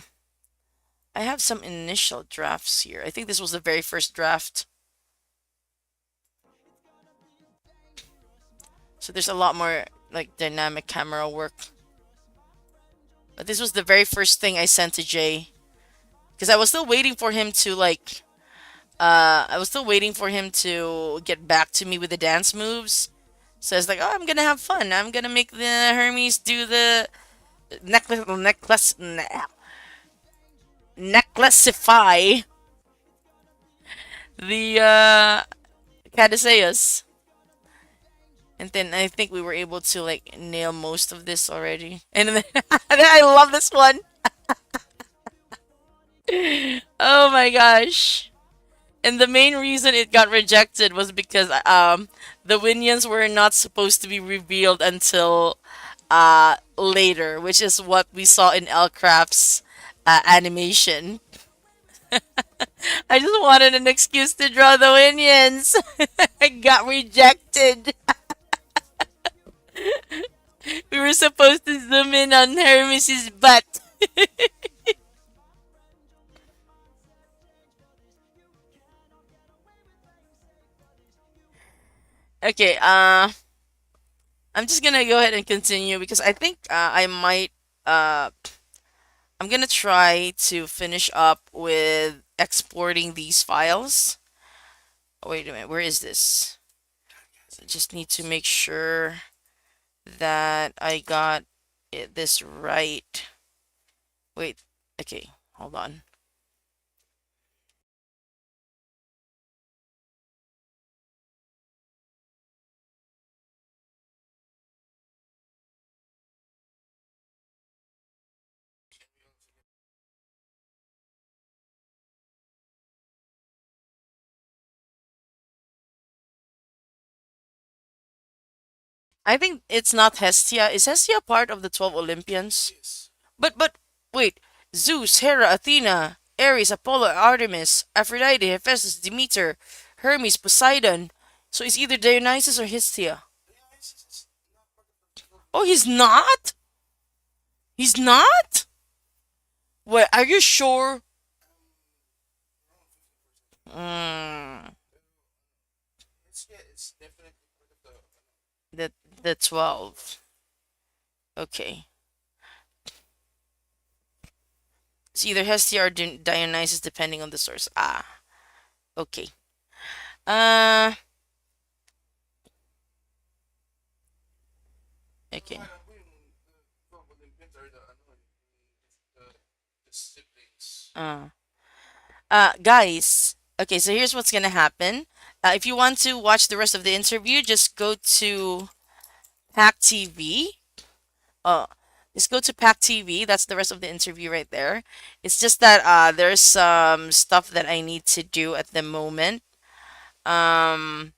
I have some initial drafts here. I think this was the very first draft. So there's a lot more like dynamic camera work. But this was the very first thing I sent to Jay because I was still waiting for him to I was still waiting for him to get back to me with the dance moves. So it's like, oh, I'm gonna have fun. I'm gonna make the Hermes do the necklaceify the Caduceus. And then I think we were able to like nail most of this already. And then I love this one. Oh my gosh. And the main reason it got rejected was because the Winions were not supposed to be revealed until later, which is what we saw in Elcraft's animation. I just wanted an excuse to draw the Winions. I got rejected. We were supposed to zoom in on Hermes' butt. Okay, I'm just gonna go ahead and continue because I think I might I'm gonna try to finish up with exporting these files. Oh, wait a minute, where is this? I just need to make sure that I got this right. Wait, okay, hold on. I think it's not Hestia. Is Hestia part of the 12 Olympians? But wait, Zeus, Hera, Athena, Ares, Apollo, Artemis, Aphrodite, Hephaestus, Demeter, Hermes, Poseidon. So it's either Dionysus or Hestia. Oh, he's not? He's not? Wait, are you sure? Mm, the the 12. Okay. It's either Hestia or Dionysus, depending on the source. Ah, okay. Uh, okay. Uh, guys. Okay, so here's what's gonna happen. If you want to watch the rest of the interview, just go to Pack TV. Uh, just go to Pack TV. That's the rest of the interview right there. It's just that there's some stuff that I need to do at the moment. Um,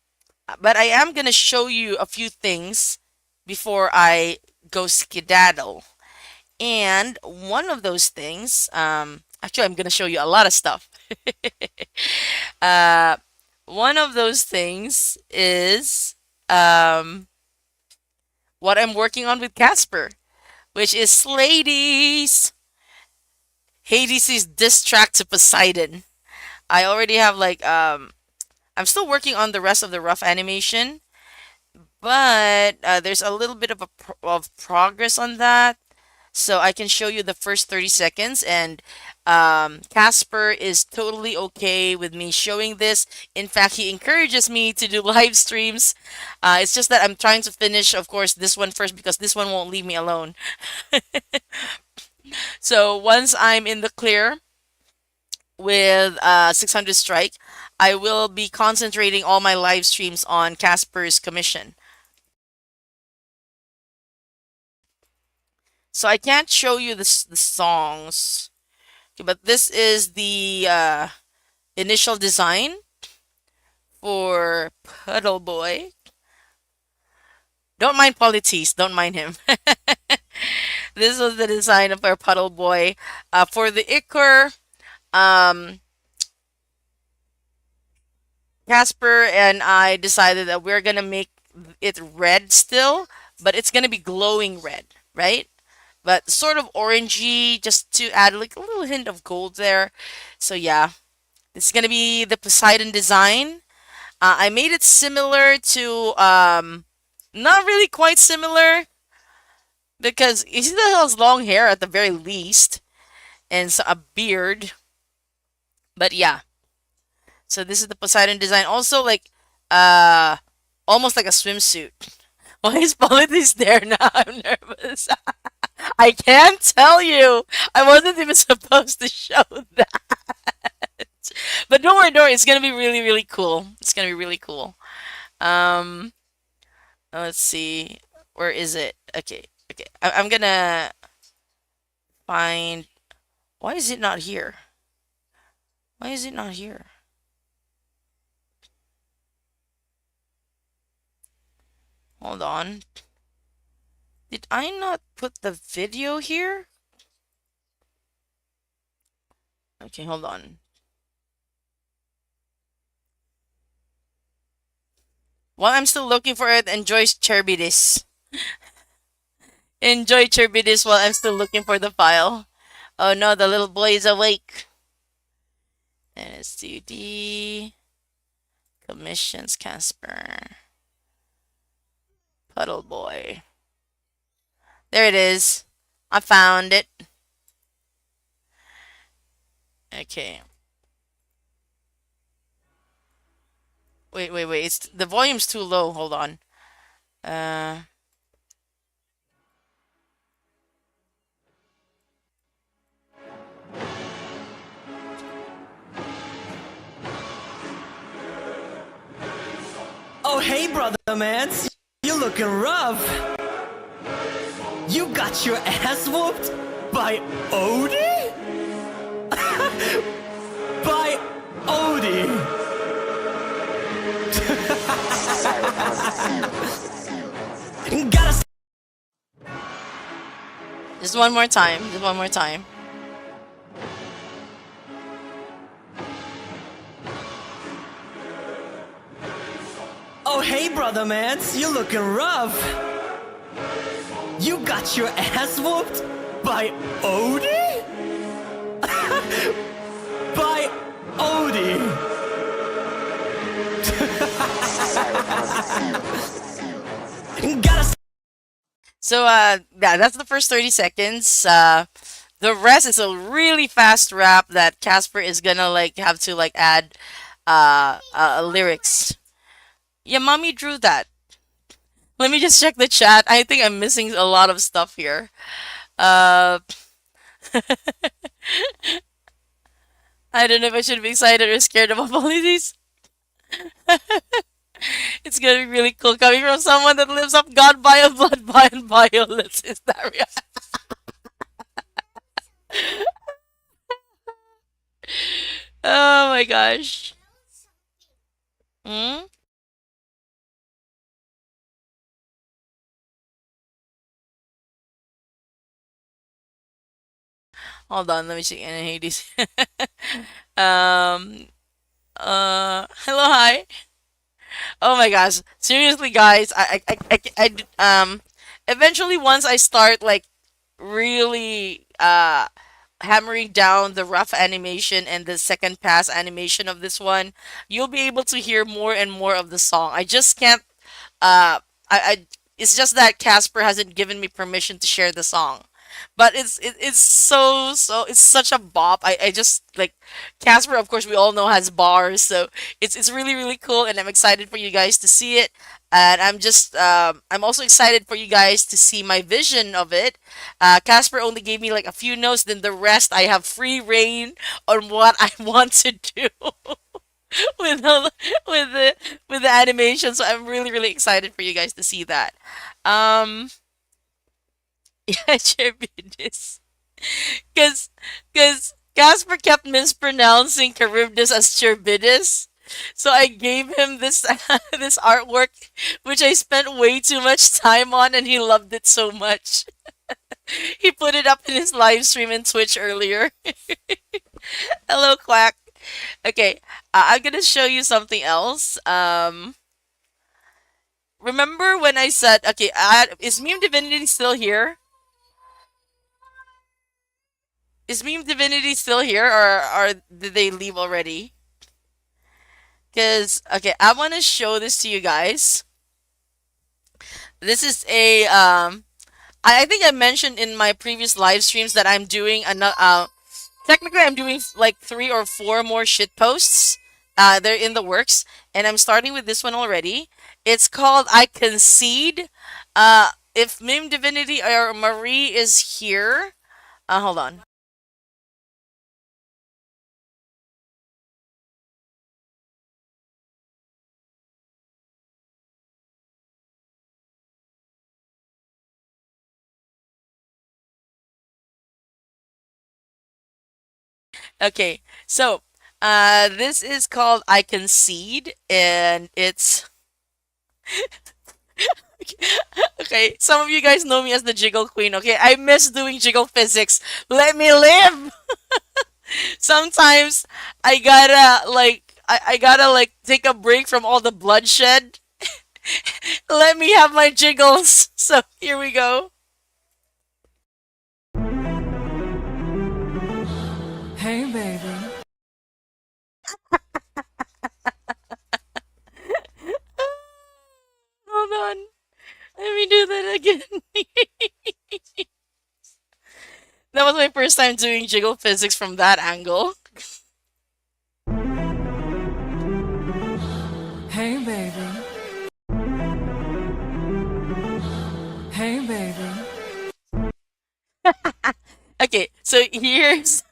but I am gonna show you a few things before I go skedaddle. And one of those things, actually, I'm gonna show you a lot of stuff. uh, one of those things is what I'm working on with Casper, which is Slades. Hades' diss track to Poseidon. I already have like I'm still working on the rest of the rough animation, but there's a little bit of of progress on that. So I can show you the first 30 seconds, and Casper is totally okay with me showing this. In fact, he encourages me to do live streams. It's just that I'm trying to finish, of course, this one first because this one won't leave me alone. So once I'm in the clear with 600 strike, I will be concentrating all my live streams on Casper's commission. So I can't show you the songs, but this is the initial design for Puddle Boy. Don't mind Politis, don't mind him. This was the design of our Puddle Boy. For the Ichor, Casper and I decided that we're gonna make it red still, but it's gonna be glowing red, right? But sort of orangey, just to add like a little hint of gold there. So yeah, it's gonna be the Poseidon design. I made it similar to not really quite similar because he still has long hair at the very least and a beard. But yeah, so this is the Poseidon design. Also like uh almost like a swimsuit. Why is Politis there now? I'm nervous. I can't tell you. I wasn't even supposed to show that. But don't worry. It's gonna be really, really cool. It's gonna be really cool. Um, let's see. Where is it? Okay, okay. I'm gonna find. Why is it not here? Why is it not here? Hold on. Did I not put the video here? Okay, hold on. While I'm still looking for it, enjoy Cherbidis. Enjoy Cherbidis while I'm still looking for the file. Oh no, the little boy is awake. And it's the commissions Casper. Puddle Boy. There it is. I found it. Okay. Wait. It's the volume's too low. Hold on. Oh, hey, brother, man. You looking rough. You got your ass whooped by Odie? By Odie. Gotta Just one more time. Just one more time. Oh, hey, brother, man. You looking rough. You got your ass whooped by Odie? By Odie. Gotta So yeah, that's the first 30 seconds. The rest is a really fast rap that Casper is gonna like have to like add lyrics. Yeah, mommy drew that. Let me just check the chat. I think I'm missing a lot of stuff here. Uh, I don't know if I should be excited or scared about all of these. It's gonna be really cool coming from someone that lives up God by a blood by and violence. Is that real? Oh my gosh. Hmm? Hold on, let me see. And Hades. um. Hello, hi. Oh my gosh. Seriously, guys. Eventually, once I start like really hammering down the rough animation and the second pass animation of this one, you'll be able to hear more and more of the song. I just can't I it's just that Casper hasn't given me permission to share the song. But it's so it's such a bop. I just like Casper, of course we all know has bars, so it's really really cool and I'm excited for you guys to see it. And I'm also excited for you guys to see my vision of it. Casper only gave me like a few notes, then the rest I have free reign on what I want to do. with the with the with the animation. So I'm really really excited for you guys to see that. Um, yeah, Charybdis, because because Casper kept mispronouncing Charybdis as Charybdis. So I gave him this this artwork, which I spent way too much time on, and he loved it so much. He put it up in his live stream in Twitch earlier. Hello, Quack. Okay, I'm gonna show you something else. Remember when I said, okay, is Meme Divinity still here? Is Meme Divinity still here, or did they leave already? Because, okay, I want to show this to you guys. This is a, I think I mentioned in my previous live streams that I'm doing another, technically I'm doing like 3 or 4 more shit posts. They're in the works, and I'm starting with this one already. It's called I Concede. If Meme Divinity or Marie is here, hold on. Okay, so this is called I Concede, and it's okay. Some of you guys know me as the Jiggle Queen. Okay, I miss doing jiggle physics. Let me live. Sometimes I gotta like take a break from all the bloodshed. Let me have my jiggles. So here we go. Hey, baby. Hold on. Let me do that again. That was my first time doing jiggle physics from that angle. Hey, baby. Hey, baby. Okay, so here's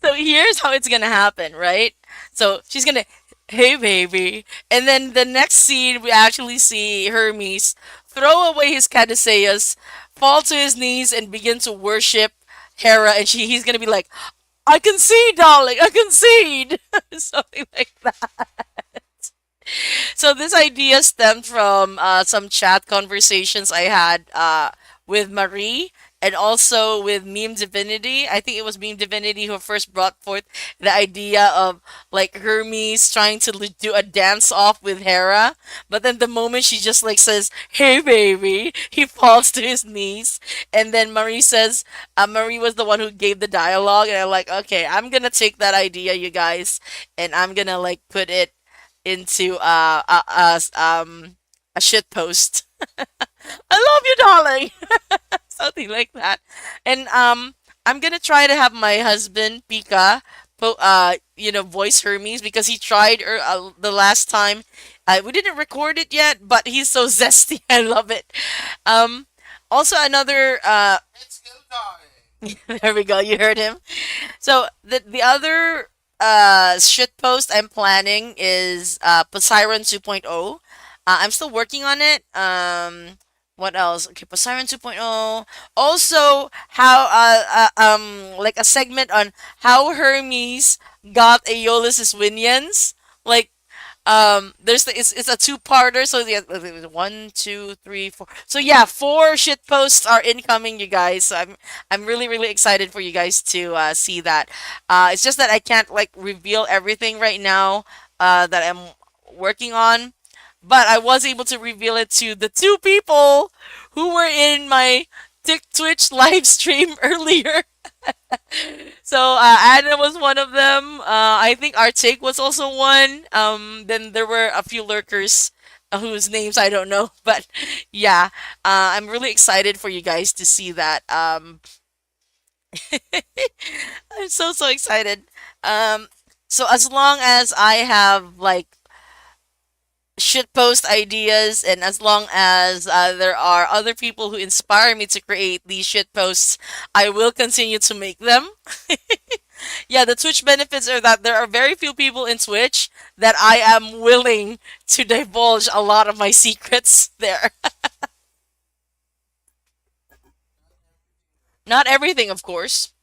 so here's how it's gonna happen, right? So she's gonna, hey baby, and then the next scene we actually see Hermes throw away his Caduceus, fall to his knees, and begin to worship Hera, and he's gonna be like, I concede, darling, I concede, something like that. So this idea stemmed from some chat conversations I had with Marie and also with Meme Divinity. I think it was Meme Divinity who first brought forth the idea of like Hermes trying to do a dance off with Hera, but then the moment she just like says, "Hey baby," he falls to his knees, and then Marie says, Marie was the one who gave the dialogue, and I'm like, okay, I'm gonna take that idea, you guys, and I'm gonna like put it into a shit post. I love you, darling. Something like that. And I'm gonna try to have my husband Pika voice Hermes because he tried the last time. We didn't record it yet, but he's so zesty. I love it. Um, Also another there we go. You heard him. So the other shit post I'm planning is Poseidon 2.0. I'm still working on it. What else? Okay, Poseidon 2.0. Also, how like a segment on how Hermes got Aeolus' Winions. Like there's it's a two-parter, so yeah, one, two, three, four. So yeah, four shit posts are incoming, you guys. So I'm really really excited for you guys to see that. It's just that I can't like reveal everything right now that I'm working on, but I was able to reveal it to the two people who were in my Twitch live stream earlier. So Anna was one of them. I think our take was also one. Then there were a few lurkers whose names I don't know, but yeah, I'm really excited for you guys to see that. I'm so excited. Um, so as long as I have like shitpost ideas, and as long as there are other people who inspire me to create these shitposts, I will continue to make them. Yeah, the Twitch benefits are that there are very few people in Twitch that I am willing to divulge a lot of my secrets there. Not everything, of course.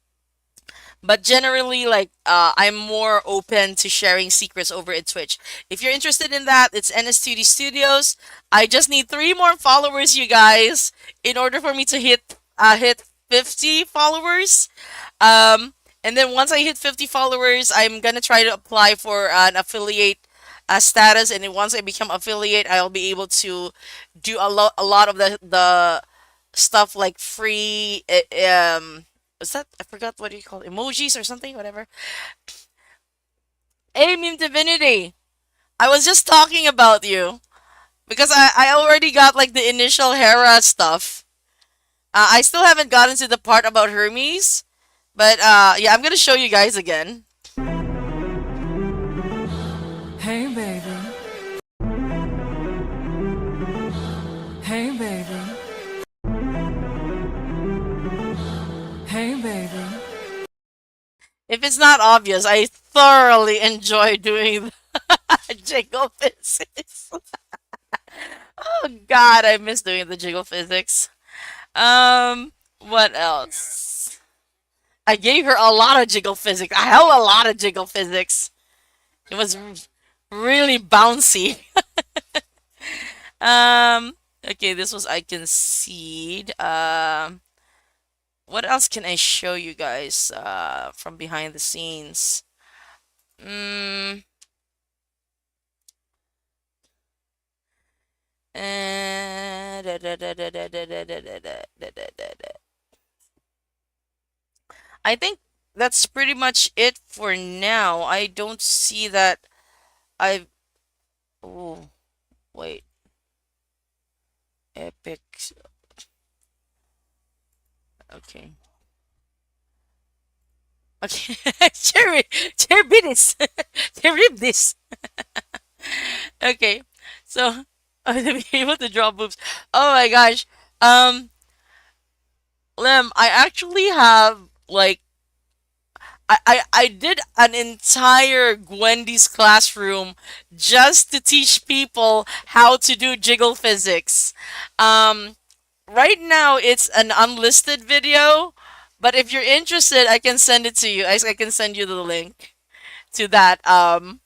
But generally, like, I'm more open to sharing secrets over at Twitch. If you're interested in that, it's NSTD Studios. I just need three more followers, you guys, in order for me to hit 50 followers. Um, and then once I hit 50 followers, I'm gonna try to apply for an affiliate status. And then once I become affiliate, I'll be able to do a lot of the stuff like free what's that? I forgot what do you call it? Emojis or something, whatever. Hey, Meme Divinity. I was just talking about you because I already got like the initial Hera stuff. I still haven't gotten to the part about Hermes, but yeah, I'm gonna show you guys again. Hey baby. Hey baby. Hey baby. If it's not obvious, I thoroughly enjoy doing the jiggle physics. Oh God, I miss doing the jiggle physics. What else? I gave her a lot of jiggle physics. I held a lot of jiggle physics. It was really bouncy. Um, okay, this was I concede. What else can I show you guys from behind the scenes? Mm, I think that's pretty much it for now. I don't see that I've. Oh, wait. Epic. Okay. Okay. Cherry this. Cherry this. Okay. So, to be able to draw boobs. Oh my gosh. Um, Lem, I actually have like I did an entire Gwendy's classroom just to teach people how to do jiggle physics. Um, right now it's an unlisted video, but if you're interested, I can send it to you. I can send you the link to that to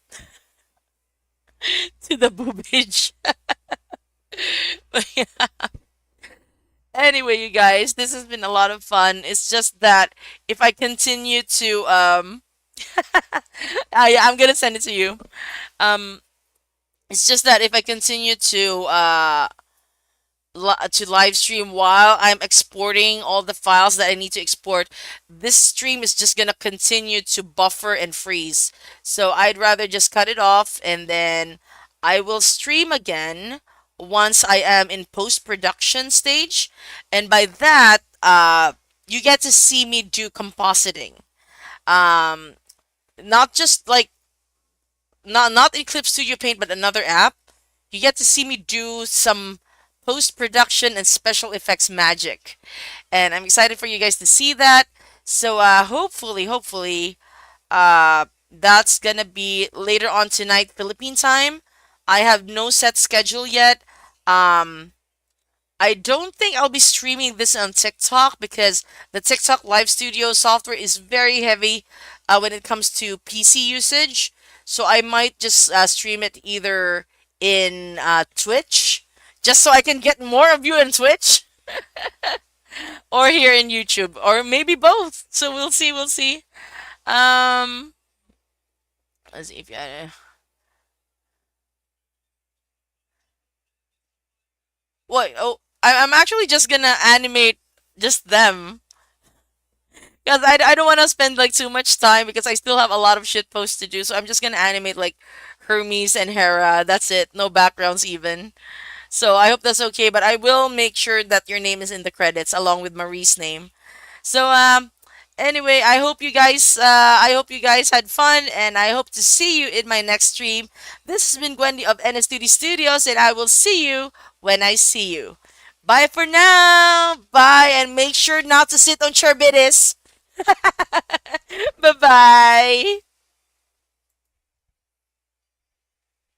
the boobage. But yeah. Anyway, you guys, this has been a lot of fun. It's just that if I continue to yeah, I'm gonna send it to you. Um, it's just that if I continue to to live stream while I'm exporting all the files that I need to export, this stream is just gonna continue to buffer and freeze. So I'd rather just cut it off and then I will stream again once I am in post-production stage. And by that, you get to see me do compositing. Um, not just like not Eclipse Studio Paint, but another app. You get to see me do some post production and special effects magic, and I'm excited for you guys to see that. So hopefully, that's gonna be later on tonight, Philippine time. I have no set schedule yet. Um, I don't think I'll be streaming this on TikTok because the TikTok Live Studio software is very heavy when it comes to PC usage. So I might just stream it either in Twitch, just so I can get more of you in Twitch, or here in YouTube, or maybe both. So we'll see. We'll see. Um, let's see if you. What? Oh, I'm actually just gonna animate just them. Because I don't want to spend like too much time because I still have a lot of shit posts to do. So I'm just gonna animate like Hermes and Hera. That's it. No backgrounds even. So I hope that's okay. But I will make sure that your name is in the credits along with Marie's name. So anyway, I hope you guys had fun and I hope to see you in my next stream. This has been Gwendy of NSTD Studios and I will see you when I see you. Bye for now. Bye and make sure not to sit on Charbitis. Bye bye.